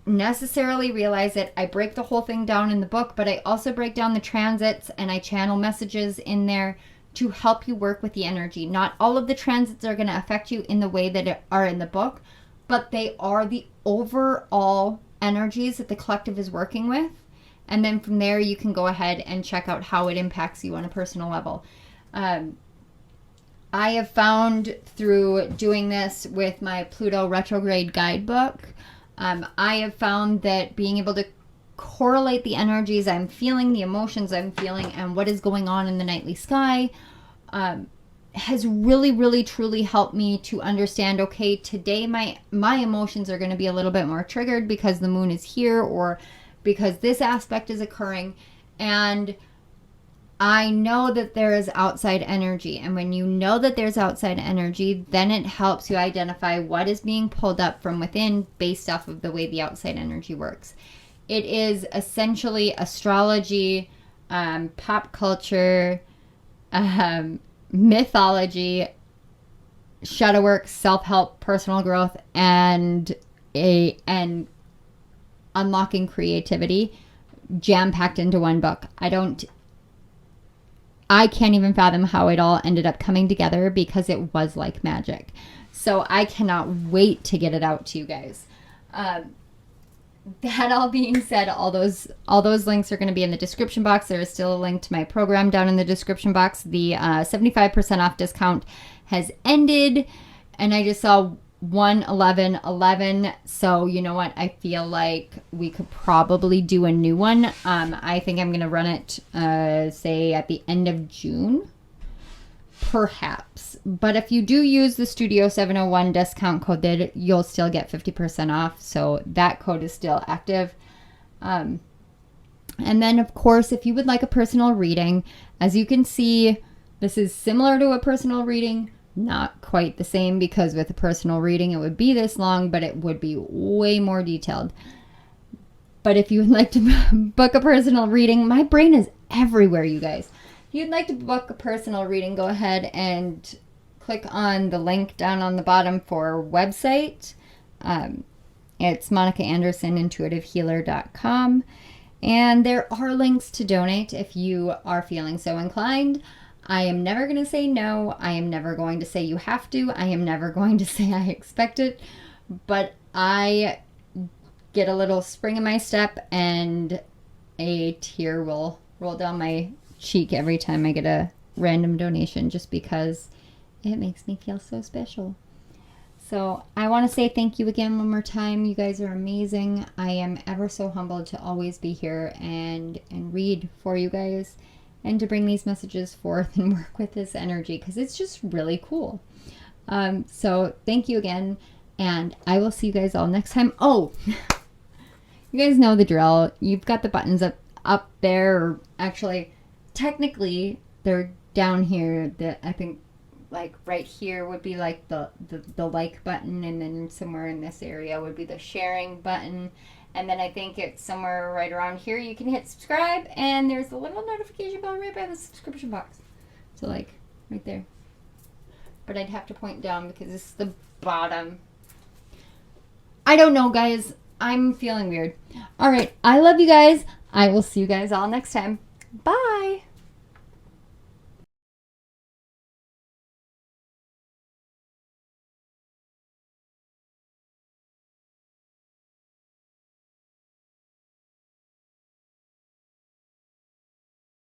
necessarily realize it. I break the whole thing down in the book, but I also break down the transits, and I channel messages in there to help you work with the energy. Not all of the transits are going to affect you in the way that are in the book, but they are the overall energies that the collective is working with. And then from there, you can go ahead and check out how it impacts you on a personal level. I have found through doing this with my Pluto retrograde guidebook, I have found that being able to correlate the energies I'm feeling, the emotions I'm feeling, and what is going on in the nightly sky, has really, really, truly helped me to understand, okay, today my emotions are going to be a little bit more triggered because the moon is here or because this aspect is occurring. And I know that there is outside energy. And when you know that there's outside energy, then it helps you identify what is being pulled up from within based off of the way the outside energy works. It is essentially astrology, pop culture, mythology, shadow work, self-help, personal growth, and unlocking creativity jam-packed into one book. I can't even fathom how it all ended up coming together because it was like magic. So I cannot wait to get it out to you guys. That all being said, all those links are going to be in the description box. There is still a link to my program down in the description box. The 75% off discount has ended, and I just saw 111.11. So you know what? I feel like we could probably do a new one. I think I'm going to run it, say at the end of June. Perhaps. But if you do use the Studio 701 discount code, then you'll still get 50% off. So that code is still active. And then, of course, if you would like a personal reading, as you can see, this is similar to a personal reading. Not quite the same, because with a personal reading, it would be this long, but it would be way more detailed. But if you would like to book a personal reading, my brain is everywhere, you guys. If you'd like to book a personal reading, go ahead and click on the link down on the bottom for our website. It's MonicaAndersonIntuitiveHealer.com. And there are links to donate if you are feeling so inclined. I am never going to say no. I am never going to say you have to. I am never going to say I expect it. But I get a little spring in my step and a tear will roll down my cheek every time I get a random donation, just because it makes me feel so special. So I want to say thank you again one more time. You guys are amazing. I am ever so humbled to always be here and read for you guys and to bring these messages forth and work with this energy, because it's just really cool. So thank you again, and I will see you guys all next time. Oh, you guys know the drill. You've got the buttons up there, or actually technically they're down here. I think like right here would be like the like button, and then somewhere in this area would be the sharing button, and then I think it's somewhere right around here you can hit subscribe, and there's a little notification bell right by the subscription box, so like right there. But I'd have to point down because it's the bottom. I don't know, guys. I'm feeling weird. All right, I love you guys. I will see you guys all next time. Bye.